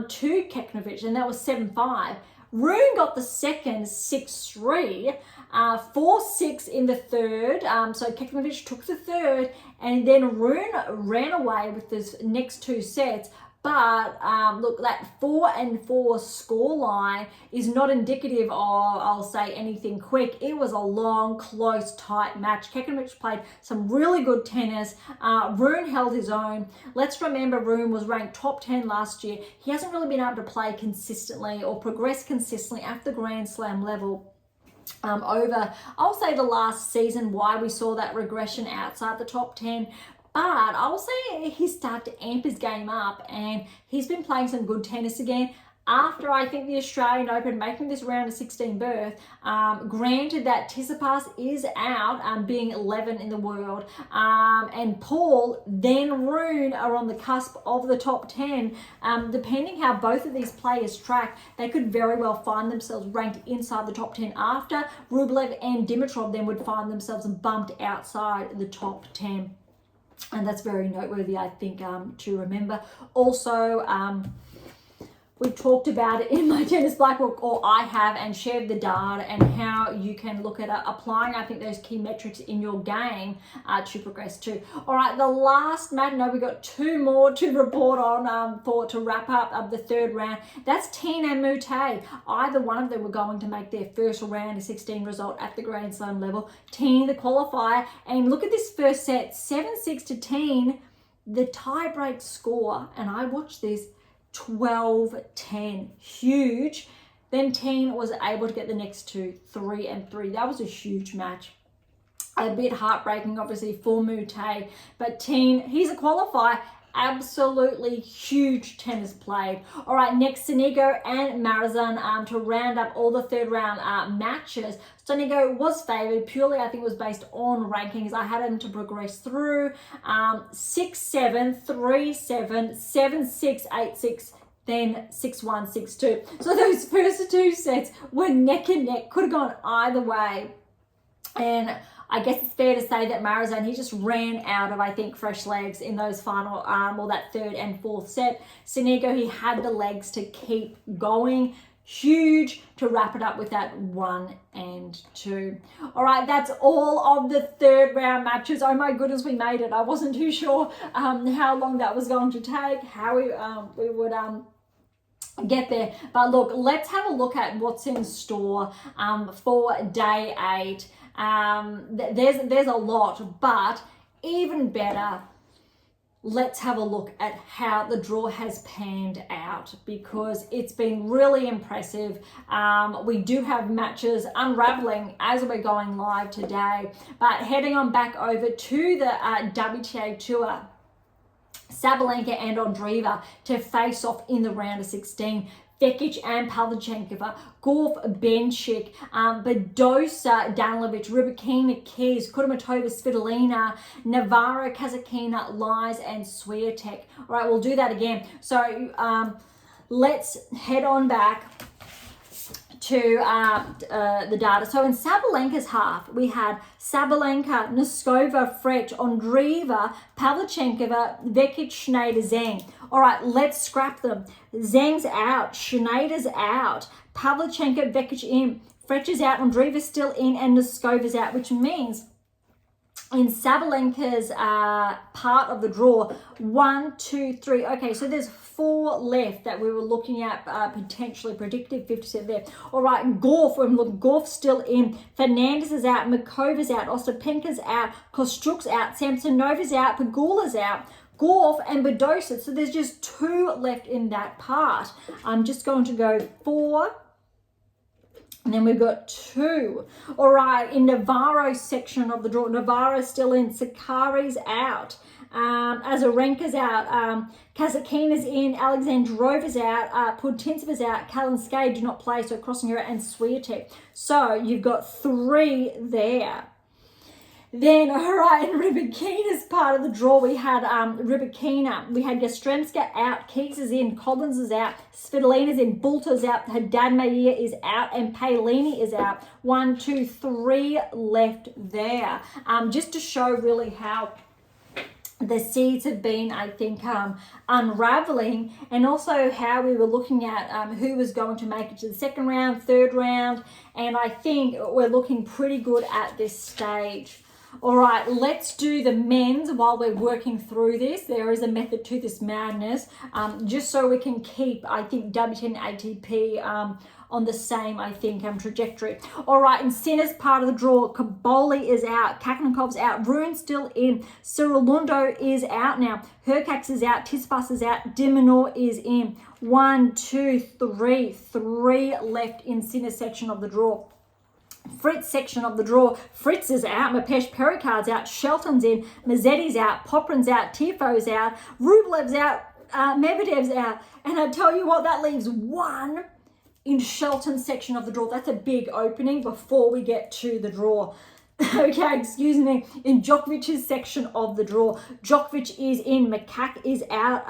to Kekmanovic, and that was 7-5. Rune got the second, 6-3, 4-6 in the third. So Kekmanovic took the third, and then Rune ran away with his next 2 sets. But look, that 4-4 scoreline is not indicative of, I'll say, anything quick. It was a long, close, tight match. Kekmanovic played some really good tennis. Rune held his own. Let's remember Rune was ranked top 10 last year. He hasn't really been able to play consistently or progress consistently at the Grand Slam level. Over, I'll say, the last season, why we saw that regression outside the top 10. But I'll say he started to amp his game up, and he's been playing some good tennis again. After, I think, the Australian Open, making this round of 16 berth, granted that Tsitsipas is out, being 11 in the world, and Paul, then Rune are on the cusp of the top 10. Depending how both of these players track, they could very well find themselves ranked inside the top 10 after Rublev and Dimitrov then would find themselves bumped outside the top 10. And that's very noteworthy, I think, to remember. Also, we talked about it in my Tennis Black Book, or I have, and shared the data and how you can look at applying, I think, those key metrics in your game to progress too. All right, the last match, no, we got 2 more to report on to wrap up the third round. That's Thiem and Moutet. Either one of them were going to make their first round of 16 result at the Grand Slam level. Thiem, the qualifier, and look at this first set, 7-6 to Thiem, the tie-break score, and I watched this, 12-10, huge. Then Thiem was able to get the next 2, 3 and 3. That was a huge match. A bit heartbreaking, obviously, for Moutet, but Thiem, he's a qualifier. Absolutely huge tennis played. All right, next, Sonego and Marozsan to round up all the third round matches. Sonego was favoured, purely I think it was based on rankings. I had him to progress through 6-7, 3-7, 7-6, 8-6, then 6-1, 6-2. So those first 2 sets were neck and neck, could have gone either way. And I guess it's fair to say that Marozsan, he just ran out of, I think, fresh legs in those final, or that 3rd and 4th set. Sonego, he had the legs to keep going. Huge to wrap it up with that 1 and 2. All right, that's all of the third round matches. Oh my goodness, we made it. I wasn't too sure how long that was going to take, how we would get there. But look, let's have a look at what's in store for day 8. There's a lot, but even better, let's have a look at how the draw has panned out, because it's been really impressive. We do have matches unraveling as we're going live today, but heading on back over to the WTA Tour, Sabalenka and Andreeva to face off in the round of 16. Vekic and Pavlyuchencova, Gorf, Bencic, Badosa, Danilovic, Rybakina, Keys, Kudermetova, Svitolina, Navarro, Kasatkina, Lies, and Swiatek. All right, we'll do that again. So let's head on back to the data. So in Sabalenka's half, we had Sabalenka, Noskova, Fritz, Ondreeva, Pavlyuchencova, Vekic, Shnaider, Zheng. All right, let's scrap them. Zheng's out, Schneider's out, Pavlyuchencova, Vekic in, Fritz is out, Ondreeva's still in, and Noskova's out, which means in Sabalenka's part of the draw, 1, 2, 3. Okay, so there's 4 left that we were looking at, potentially predictive, 50% there. All right, Gorf, we're looking, Gorf's still in, Fernandez is out, Makova's out, Ostapenka's out, Kostyuk's out, Samsonova's out, Pegula's out, Gorf and Badosa. So there's just 2 left in that part. I'm just going to go 4. And then we've got 2. All right, in Navarro's section of the draw, Navarro's still in, Sakari's out, Azarenka's out, Kasatkina's in, Alexandrova's out, Pudtintseva's out, Kalinskaya do not play, so crossing her out, and Swiatek. So you've got 3 there. Then, all right, in Rybakina's part of the draw, we had Rybakina. We had Yastremska out, Keys is in, Collins is out, Svitolina's in, Bulta's out, Haddad Maia is out, and Paolini is out. 1, 2, 3 left there. Just to show really how the seeds have been, I think, unraveling, and also how we were looking at who was going to make it to the second round, third round, and I think we're looking pretty good at this stage. All right, let's do the men's while we're working through this. There is a method to this madness, just so we can keep, I think, WTA ATP on the same, I think, trajectory. All right, in Sinner's part of the draw, Kaboli is out, Kaknikov's out, Rune still in, Cirilundo is out now, Herkax is out, Tsitsipas is out, Diminor is in. 1, 2, 3, 3 left in Sinner's section of the draw. Fritz section of the draw, Fritz is out, Mapesh Pericard's out, Shelton's in, Mazzetti's out, Poprin's out, Tifo's out, Rublev's out, Medvedev's out, and I tell you what, that leaves 1 in Shelton's section of the draw. That's a big opening before we get to the draw. Okay, excuse me. In Djokovic's section of the draw, Djokovic is in, Makak is out,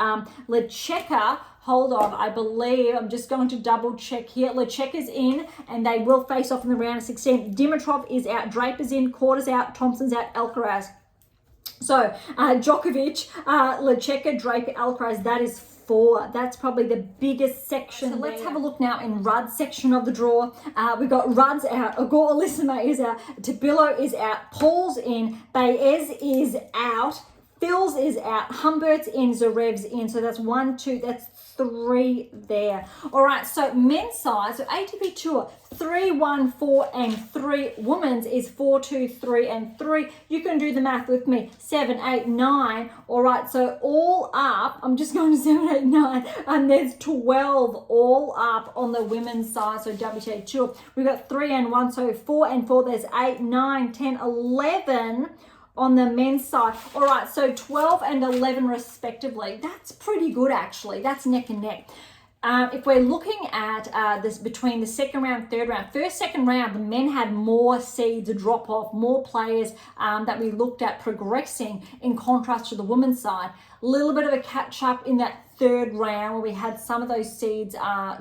Lecheka, hold on, I believe, I'm just going to double check here. Lecheka's in, and they will face off in the round of 16. Dimitrov is out, Draper's in, Quarter's out, Thompson's out, Alcaraz. So, Djokovic, Lecheka, Draper, Alcaraz, that is 4. That's probably the biggest section. So let's have a look now in Rudd's section of the draw. We've got Rudd's out, Igor Alisima is out, Tabilo is out, Paul's in, Baez is out, Fils is out, Humbert's in, Zarev's in. So that's 1, 2, that's 3 there. All right, so men's side, so ATP Tour, 3, 1, 4, and 3. Women's is 4, 2, 3, and 3. You can do the math with me. 7, 8, 9. All right, so all up, I'm just going to 7, 8, 9, and there's 12 all up on the women's side, so WTA Tour. We've got 3 and 1, so 4 and 4, there's 8, 9, 10, 11 on the men's side. All right, so 12 and 11 respectively. That's pretty good, actually. That's neck and neck. If we're looking at this between the second round, third round, first, second round, the men had more seeds drop off, more players that we looked at progressing in contrast to the women's side. A little bit of a catch up in that third round where we had some of those seeds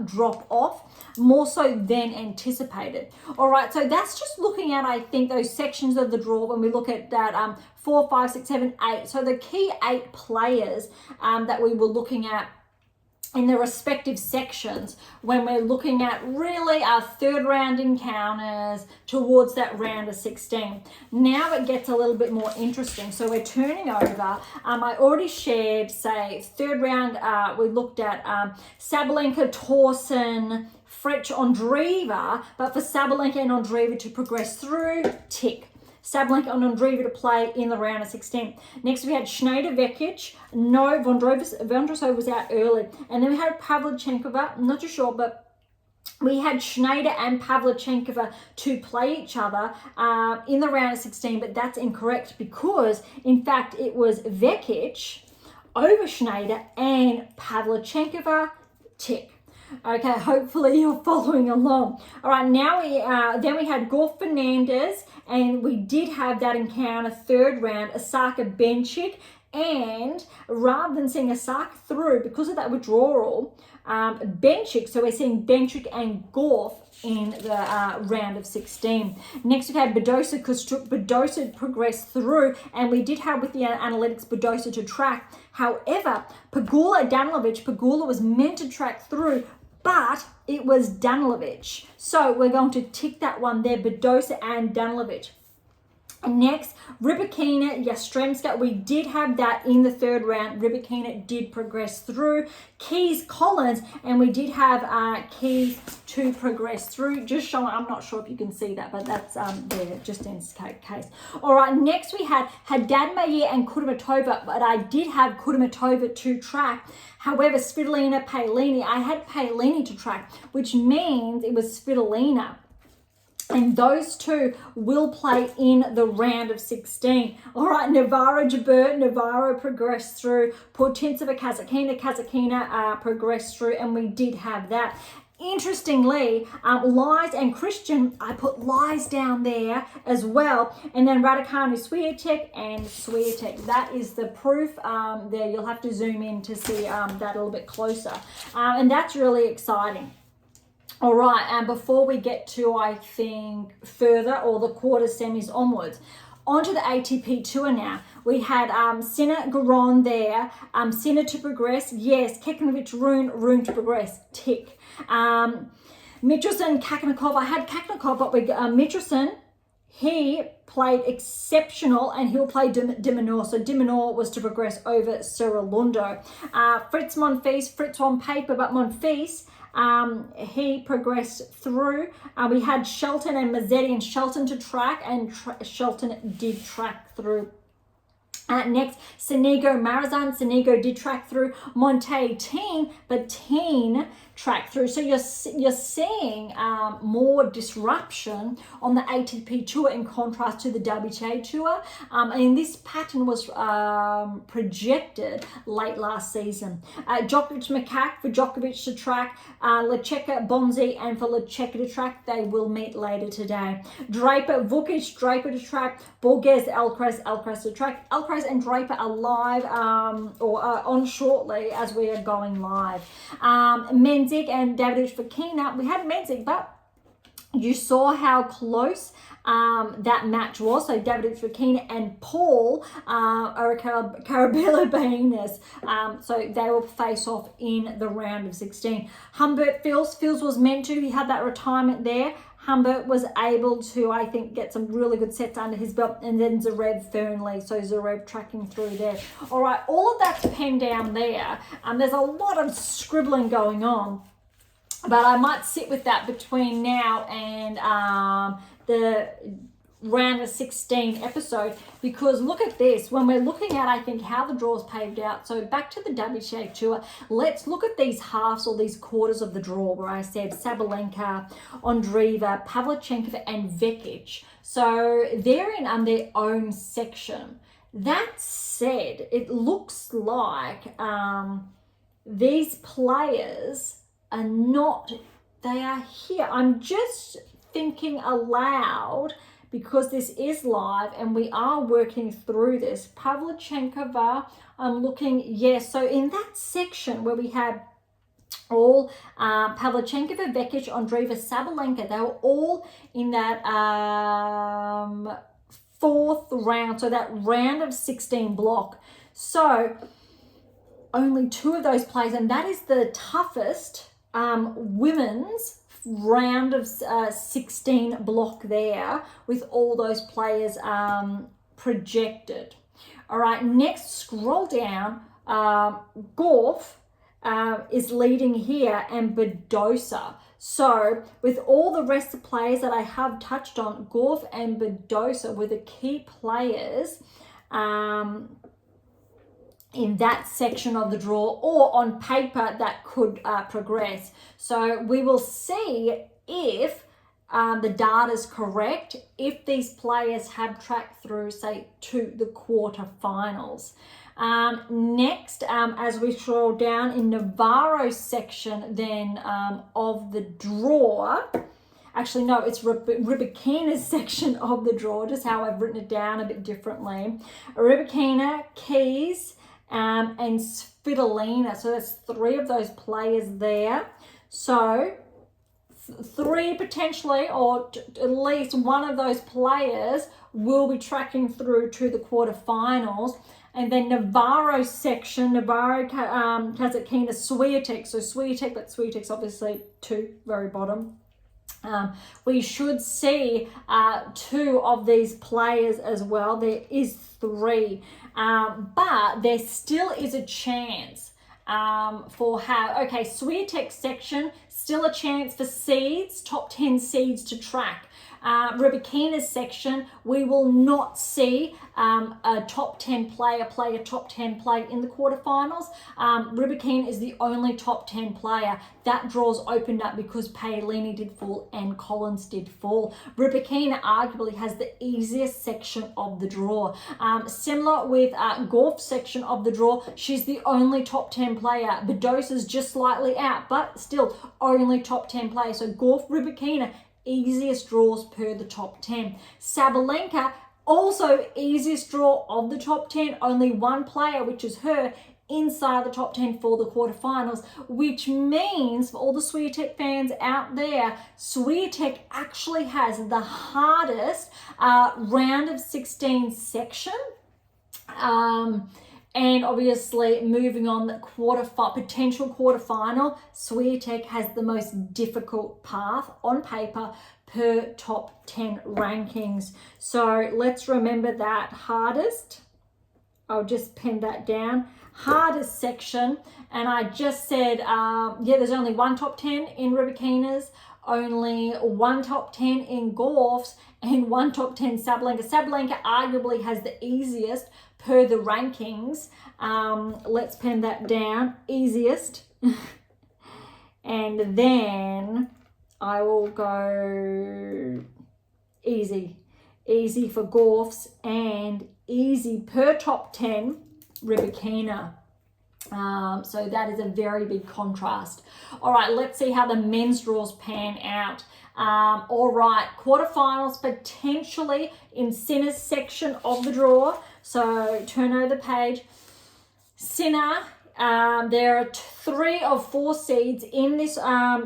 drop off, more so than anticipated. All right, so that's just looking at, I think, those sections of the draw when we look at that 4, 5, 6, 7, 8. So the key 8 players that we were looking at in the respective sections when we're looking at really our third round encounters towards that round of 16. Now it gets a little bit more interesting. So we're turning over. I already shared, say, third round, we looked at Sabalenka, Torsen, Fritz, Ondreeva, but for Sabalenka and Ondreeva to progress through, tick. Sabalenka and Ondreeva to play in the round of 16. Next, we had Shnaider, Vekic. No, Vondrousova was out early. And then we had Pavlyuchencova. I'm not too sure, but we had Shnaider and Pavlyuchencova to play each other in the round of 16, but that's incorrect because, in fact, it was Vekic over Shnaider and Pavlyuchencova, tick. Okay, hopefully you're following along. All right, now then we had Golf Fernandez, and we did have that encounter, third round, Osaka Bencic, and rather than seeing Osaka through, because of that withdrawal, Bencic, so we're seeing Bencic and Golf in the round of 16. Next we had Badosa, Kostyuk. Badosa progressed through, and we did have with the analytics Badosa to track. However, Pegula, Danilovic, Pegula was meant to track through, but it was Danilovic. So we're going to tick that one there, Badosa and Danilovic. Next, Rybakina, Yastremska. We did have that in the third round. Rybakina did progress through. Keys, Collins, and we did have Keys to progress through. Just showing, I'm not sure if you can see that, but that's there, just in case. All right, next we had Haddad Maia and Kudermetova, but I did have Kudermetova to track. However, Svitolina, Paolini, I had Paolini to track, which means it was Svitolina. And those two will play in the round of 16. All right, Navarro, Jabeur, Navarro progressed through. Portensova, Kasatkina progressed through, and we did have that. Interestingly, Lies and Christian, I put Lies down there as well. And then Raducanu, Swiatek, and Swiatek. That is the proof there. You'll have to zoom in to see that a little bit closer. And that's really exciting. All right, and before we get to, I think, further, or the quarter semis onwards, onto the ATP Tour now. We had Sinner, Garon there, Sinner to progress, yes. Kekmanovic, Rune to progress, tick. Michelson, Kasatkina, I had Kasatkina, but we Michelson, he played exceptional, and he'll play de Minaur. So de Minaur was to progress over Cerrulondo. Fritz, Monfils, Fritz on paper, but Monfils, he progressed through. We had Shelton and Musetti, and Shelton to track, and Shelton did track through. Next, Sonigo, Marazan. Sonigo did track through. Monte, Teen, but Teen tracked through. So you're seeing more disruption on the ATP Tour in contrast to the WTA Tour. And this pattern was projected late last season. Djokovic, Makak for Djokovic to track. Lecheka, Bonzi, and for Lecheka to track. They will meet later today. Draper, Vukic, Draper to track. Borges, Alcaraz to track. Alcaraz and Draper are live or on shortly as we are going live. Bencic and Davidovich Fokina. We had Bencic, but you saw how close that match was. So Davidovich Fokina and Paul Carabello-Baines. So they will face off in the round of 16. Humbert, Fils was meant to. He had that retirement there. Humbert was able to, I think, get some really good sets under his belt, and then Zverev, Fernley. So Zverev tracking through there. All right, all of that's penned down there. There's a lot of scribbling going on, but I might sit with that between now and the round of 16 episode, because look at this. When we're looking at, I think, how the draw's paved out, so back to the WTA Tour, let's look at these halves or these quarters of the draw where I said Sabalenka, Ondreeva, Pavlyuchencova, and Vekic. So they're in their own section. That said, it looks like these players are not, they are here. I'm just thinking aloud, because this is live and we are working through this. Pavlyuchencova, I'm looking, yes. So in that section where we had all Pavlyuchencova, Vekic, Ondreeva, Sabalenka, they were all in that fourth round, so that round of 16 block. So only two of those players, and that is the toughest women's round of 16 block there, with all those players projected. All right, next, scroll down. Golf is leading here, and Badosa. So with all the rest of the players that I have touched on, Golf and Badosa were the key players in that section of the draw, or on paper that could progress. So we will see if the data's correct, if these players have tracked through, say, to the quarterfinals. Next, as we scroll down in Navarro's section then of the draw, actually no, it's Rybakina's section of the draw, just how I've written it down a bit differently. Rybakina, Keys, and Svitolina. So that's 3 of those players there. So 3 potentially, or at least one of those players will be tracking through to the quarterfinals. And then Navarro's section, Navarro, Kasatkina, Swiatek. So Swiatek, but Swiatek's obviously 2, very bottom. We should see 2 of these players as well. There is 3, but there still is a chance for Swiatek's section, still a chance for seeds, top 10 seeds to track. Rybakina's section, we will not see a top 10 player play a top 10 play in the quarterfinals. Rybakina is the only top 10 player. That draw's opened up because Paolini did fall and Collins did fall. Rybakina arguably has the easiest section of the draw. Similar with Gauff's section of the draw, she's the only top 10 player. Badosa's just slightly out, but still only top 10 player. So Gauff, Rybakina, easiest draws per the top 10. Sabalenka, also easiest draw of the top 10, only 1 player, which is her, inside the top 10 for the quarterfinals, which means for all the Swiatek fans out there, Swiatek actually has the hardest round of 16 section. And obviously moving on, the potential quarterfinal, Swiatek has the most difficult path on paper per top 10 rankings. So let's remember that hardest. I'll just pen that down. Hardest section. And I just said, there's only 1 top 10 in Rybakina's, only 1 top 10 in Gauff's, and 1 top 10 Sabalenka. Sabalenka arguably has the easiest per the rankings. Let's pen that down, easiest. And then I will go easy for Gauff's, and easy per top 10 Rybakina. So that is a very big contrast. All right, let's see how the men's draws pan out. All right, quarterfinals potentially in Sinner's section of the draw. So turn over the page. Sinner, there are 3 of 4 seeds in this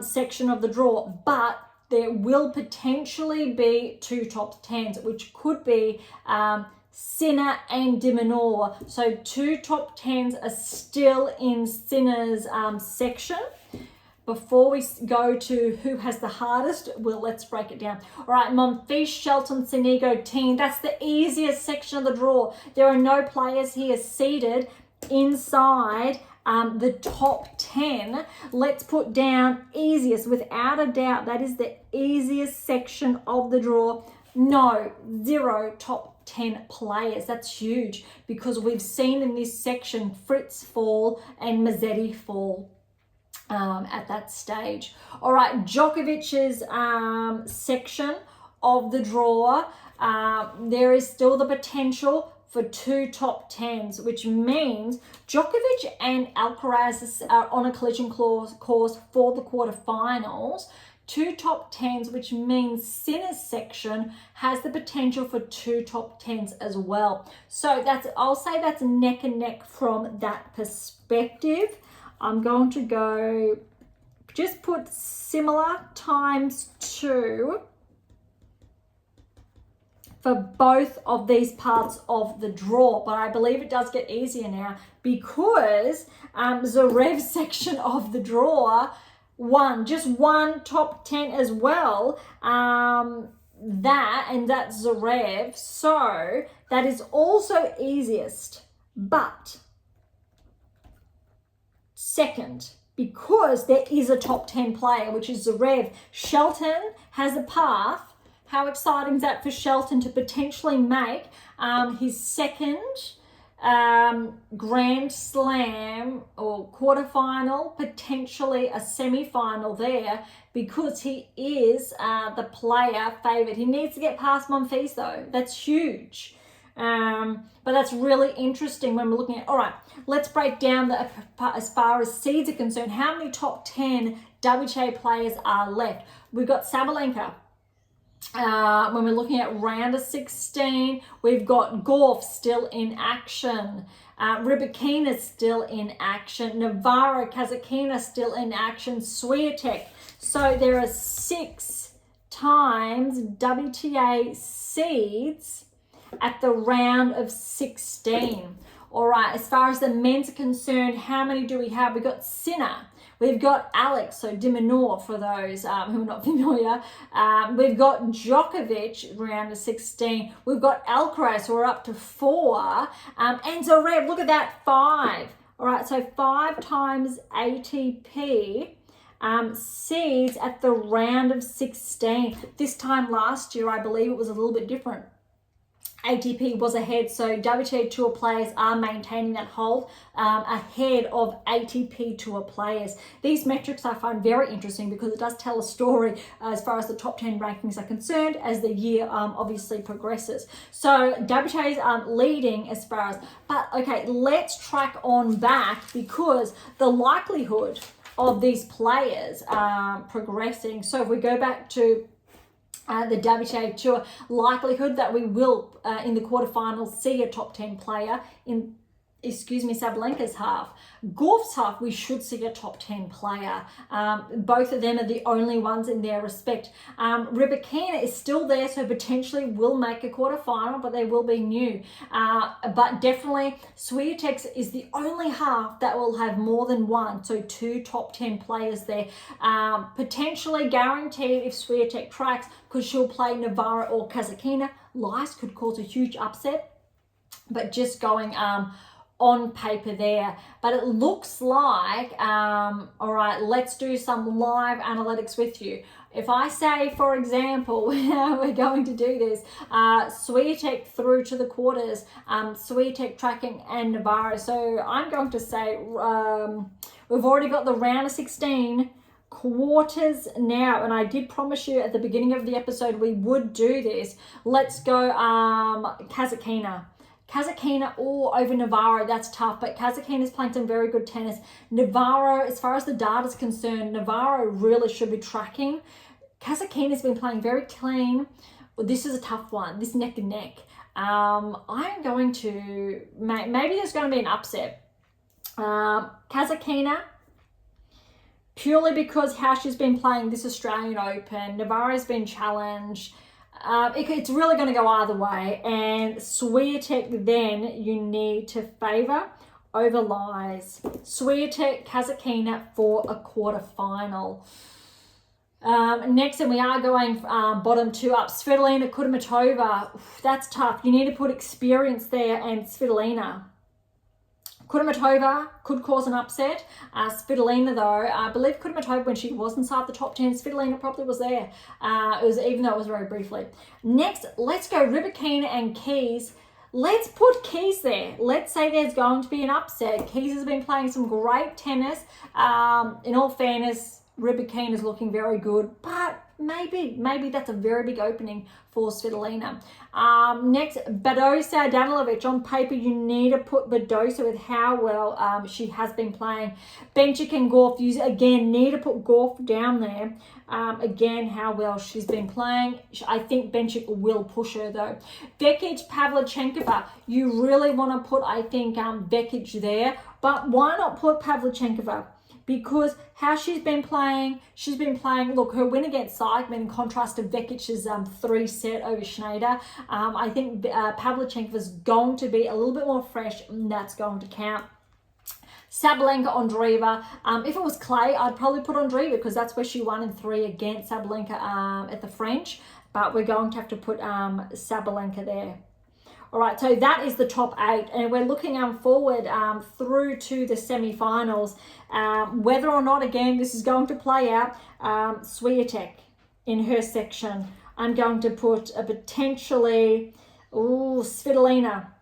section of the draw, but there will potentially be 2 top 10s, which could be Sinner and de Minaur. So 2 top 10s are still in Sinner's section. Before we go to who has the hardest, let's break it down. All right, Monfils, Shelton, Sonego, Teen. That's the easiest section of the draw. There are no players here seated inside the top 10. Let's put down easiest. Without a doubt, that is the easiest section of the draw. No, 0 top 10 players. That's huge because we've seen in this section Fritz fall and Musetti fall at that stage. All right, Djokovic's section of the draw, there is still the potential for 2 top 10s, which means Djokovic and Alcaraz are on a collision course for the quarterfinals. 2 top 10s, which means Sinner's section has the potential for 2 top 10s as well. So I'll say that's neck and neck from that perspective. I'm going to go, just put similar times 2 for both of these parts of the draw, but I believe it does get easier now because Zverev's section of the draw, just one top 10 as well, that's Zverev, so that is also easiest, but second, because there is a top 10 player, which is Zverev. Shelton has a path. How exciting is that for Shelton to potentially make his second Grand Slam or quarterfinal, potentially a semi-final there, because he is the player favourite. He needs to get past Monfils though. That's huge. But that's really interesting when we're looking at, all right, let's break down as far as seeds are concerned, how many top 10 WTA players are left. We've got Sabalenka. When we're looking at round of 16, we've got Gauff still in action. Rybakina still in action. Navarro, Kasatkina still in action. Swiatek. So there are 6 times WTA seeds at the round of 16. All right, as far as the men's are concerned, how many do we have? We've got Sinner. We've got Alex, so Diminor for those who are not familiar. We've got Djokovic, round of 16. We've got Alcaraz, we're up to 4. And Zverev, look at that, 5. All right, so 5 times ATP seeds at the round of 16. This time last year, I believe it was a little bit different. ATP was ahead, so WTA Tour players are maintaining that hold ahead of ATP Tour players. These metrics I find very interesting because it does tell a story as far as the top 10 rankings are concerned as the year obviously progresses. So WTA is leading as far as, but okay, let's track on back because the likelihood of these players progressing. So if we go back to the WTA Tour, likelihood that we will in the quarterfinals see a top 10 player in, Sabalenka's half. Gauff's half, we should see a top 10 player. Both of them are the only ones in their respect. Rybakina is still there, so potentially will make a quarterfinal, but they will be new. But definitely, Swiatek is the only half that will have more than 1, so 2 top 10 players there. Potentially guaranteed if Swiatek tracks, because she'll play Navarro or Kasatkina. Lice could cause a huge upset, but just going on paper there. But it looks like, all right, let's do some live analytics with you. If I say, for example, we're going to do this, Swiatek through to the quarters, Swiatek tracking and Navarro. So I'm going to say we've already got the round of 16 quarters now, and I did promise you at the beginning of the episode we would do this. Let's go Kasatkina over Navarro. That's tough, but Kasatkina is playing some very good tennis. Navarro, as far as the data is concerned, Navarro really should be tracking. Kasatkina's been playing very clean. Well, this is a tough one, this neck and neck. I'm going to, maybe there's going to be an upset. Kasatkina, purely because how she's been playing this Australian Open. Navarro's been challenged. It's really going to go either way. And Swiatek, then you need to favour over Lies. Swiatek, Kasatkina for a quarterfinal. Next, and we are going bottom 2 up. Svitolina, Kudermetova. That's tough. You need to put experience there, and Svitolina. Kudermetova could cause an upset. Svitolina, though, I believe Kudermetova, when she was inside the top 10, Svitolina probably was there. Even though it was very briefly. Next, let's go Rybakina and Keys. Let's put Keys there. Let's say there's going to be an upset. Keys has been playing some great tennis. In all fairness, Rybakina is looking very good, but maybe that's a very big opening for Svitolina. Next, Badosa, Danilovic. On paper, you need to put Badosa with how well she has been playing. Bencic and Gauff, you again need to put Gauff down there. Again, how well she's been playing. I think Bencic will push her though. Bencic, Pavlyuchencova. You really want to put, I think, Bencic there, but why not put Pavlyuchencova? Because how she's been playing, look, her win against Seidman in contrast to Vekic's 3-set over Shnaider. I think Pavlyuchencova is going to be a little bit more fresh, and that's going to count. Sabalenka, Andreeva. If it was clay, I'd probably put Andreeva because that's where she won in 3 against Sabalenka at the French. But we're going to have to put Sabalenka there. All right, so that is the top 8, and we're looking forward through to the semi-finals. Whether or not, again, this is going to play out, Swiatek in her section. I'm going to put a potentially, Svitolina.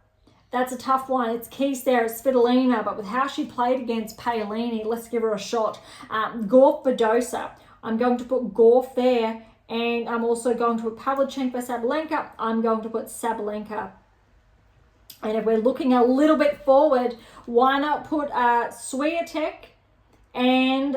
That's a tough one. It's Keys there, it's Svitolina, but with how she played against Paolini, let's give her a shot. Gauff, Badosa. I'm going to put Gauff there, and I'm also going to put Pavlyuchencova, Sabalenka. I'm going to put Sabalenka. And if we're looking a little bit forward, why not put Swiatek? And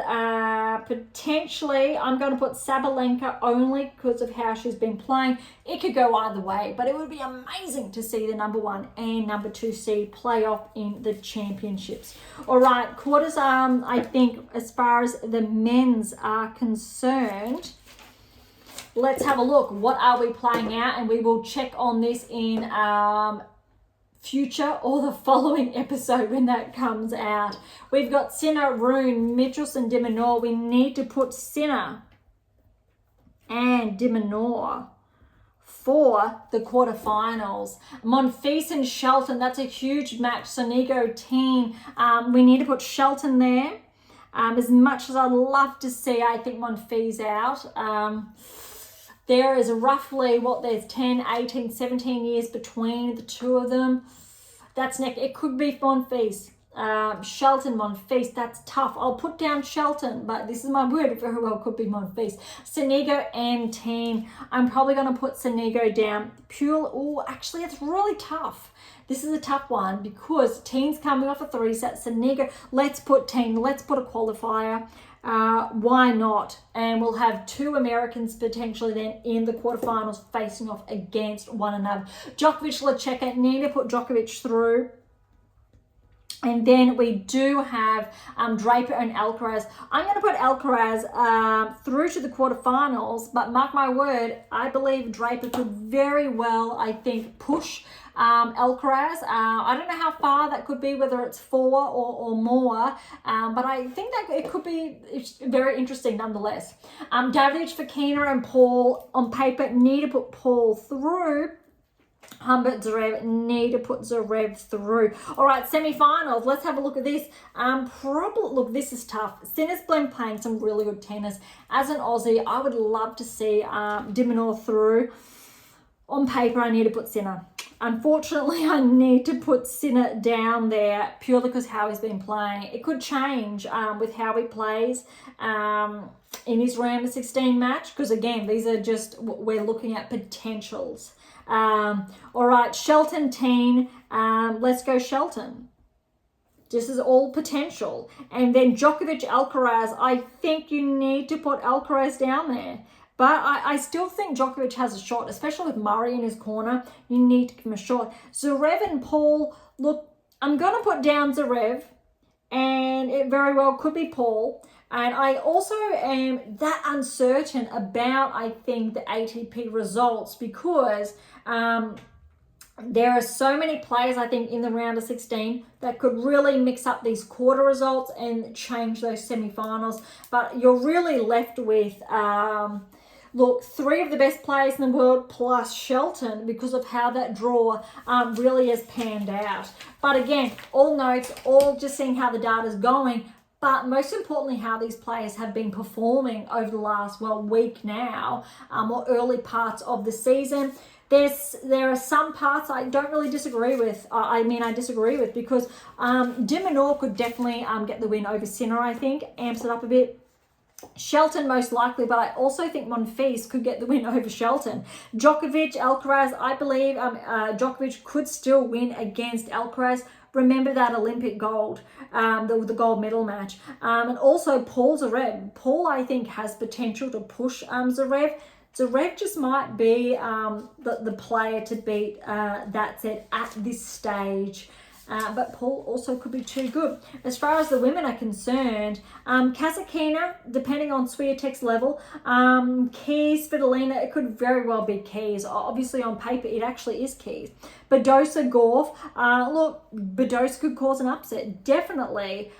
potentially, I'm going to put Sabalenka only because of how she's been playing. It could go either way, but it would be amazing to see the number 1 and number 2 seed play off in the championships. All right, quarters, I think as far as the men's are concerned, let's have a look. What are we playing out? And we will check on this in future or the following episode when that comes out. We've got Sinner, Rune, Michelson, de Minaur. We need to put Sinner and de Minaur for the quarterfinals. Monfils and Shelton, that's a huge match. Sonego, Teen. We need to put Shelton there. As much as I'd love to see, I think Monfils out. There is roughly, there's 10, 18, 17 years between the two of them. That's neck. It could be Monfils. Shelton, Monfils, that's tough. I'll put down Shelton, but this is my word. It very well could be Monfils. Sonego and Teen. I'm probably going to put Sonego down. Pure, oh, actually, it's really tough. This is a tough one because Teen's coming off a 3-set. Sonego, let's put Teen. Let's put a qualifier. Why not? And we'll have 2 Americans potentially then in the quarterfinals facing off against one another. Djokovic, Lecheka, need to put Djokovic through. And then we do have Draper and Alcaraz. I'm going to put Alcaraz through to the quarterfinals, but mark my word, I believe Draper could very well, I think, push Alcaraz. I don't know how far that could be, whether it's 4 or more, but I think that it could be very interesting nonetheless. Davidovich, Fokina and Paul, on paper, need to put Paul through. Humbert, Zverev, need to put Zverev through. All right, semi-finals. Let's have a look at this. Look, this is tough. Sinner's been playing some really good tennis. As an Aussie, I would love to see de Minaur through. On paper, I need to put Sinner. Unfortunately, I need to put Sinner down there purely because how he's been playing. It could change with how he plays in his round of 16 match, because again, these are just, we're looking at potentials. All right, Shelton, Teen. Let's go Shelton. This is all potential. And then Djokovic, Alcaraz. I think you need to put Alcaraz down there. But I still think Djokovic has a shot, especially with Murray in his corner. You need to give him a shot. Zverev and Paul, look, I'm going to put down Zverev, and it very well could be Paul. And I also am that uncertain about, I think, the ATP results because there are so many players, I think, in the round of 16 that could really mix up these quarter results and change those semi-finals. But you're really left with, look, 3 of the best players in the world plus Shelton because of how that draw really has panned out. But again, all notes, all just seeing how the data's going. But most importantly, how these players have been performing over the last, week now, or early parts of the season. There are some parts I don't really disagree with. I disagree with because de Minaur could definitely get the win over Sinner, I think. Amps it up a bit. Shelton most likely, but I also think Monfils could get the win over Shelton. Djokovic, Alcaraz, I believe Djokovic could still win against Alcaraz. Remember that Olympic gold, the gold medal match. And also Paul Zverev. Paul, I think, has potential to push Zverev. Zverev just might be the player to beat that set at this stage. But Paul also could be too good. As far as the women are concerned, Kasatkina, depending on Swiatek's level, Keys, Svitolina, it could very well be Keys. Obviously, on paper, it actually is Keys. Badosa, Gauff, look, Badosa could cause an upset, definitely.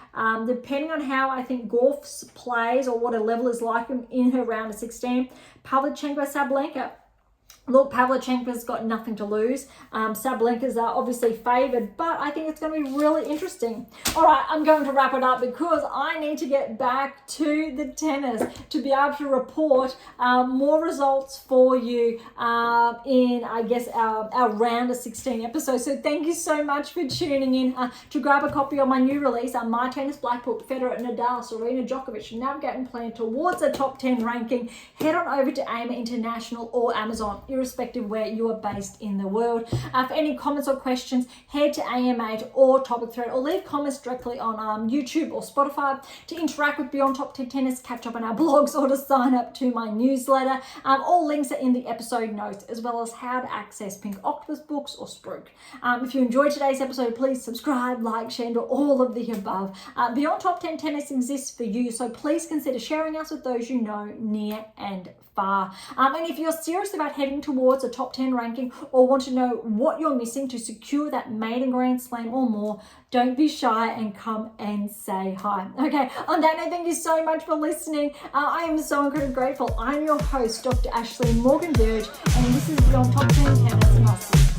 Depending on how I think Gauff plays or what her level is like in her round of 16. Pavlyuchencova, Sabalenka. Look, Pavlyuchenkova's got nothing to lose. Sabalenka's are obviously favoured, but I think it's going to be really interesting. All right, I'm going to wrap it up because I need to get back to the tennis to be able to report more results for you in, I guess, our round of 16 episodes. So thank you so much for tuning in to grab a copy of my new release, My Tennis Black Book, Federer, Nadal, Serena, Djokovic, Navigate and Plan Towards a Top 10 ranking. Head on over to AM8 International or Amazon, irrespective where you are based in the world. For any comments or questions, head to AM8 or Topic Thread, or leave comments directly on YouTube or Spotify. To interact with Beyond Top 10 Tennis, catch up on our blogs, or to sign up to my newsletter. All links are in the episode notes, as well as how to access Pink Octopus books or Spruik. If you enjoyed today's episode, please subscribe, like, share, and all of the above. Beyond Top 10 Tennis exists for you, so please consider sharing us with those you know near and far. And if you're serious about heading towards a top 10 ranking, or want to know what you're missing to secure that maiden Grand Slam or more, don't be shy and come and say hi. Okay, on that note, thank you so much for listening. I am so incredibly grateful. I'm your host, Dr. Ashley Morgan Berge, and this is Beyond Top 10 Tennis.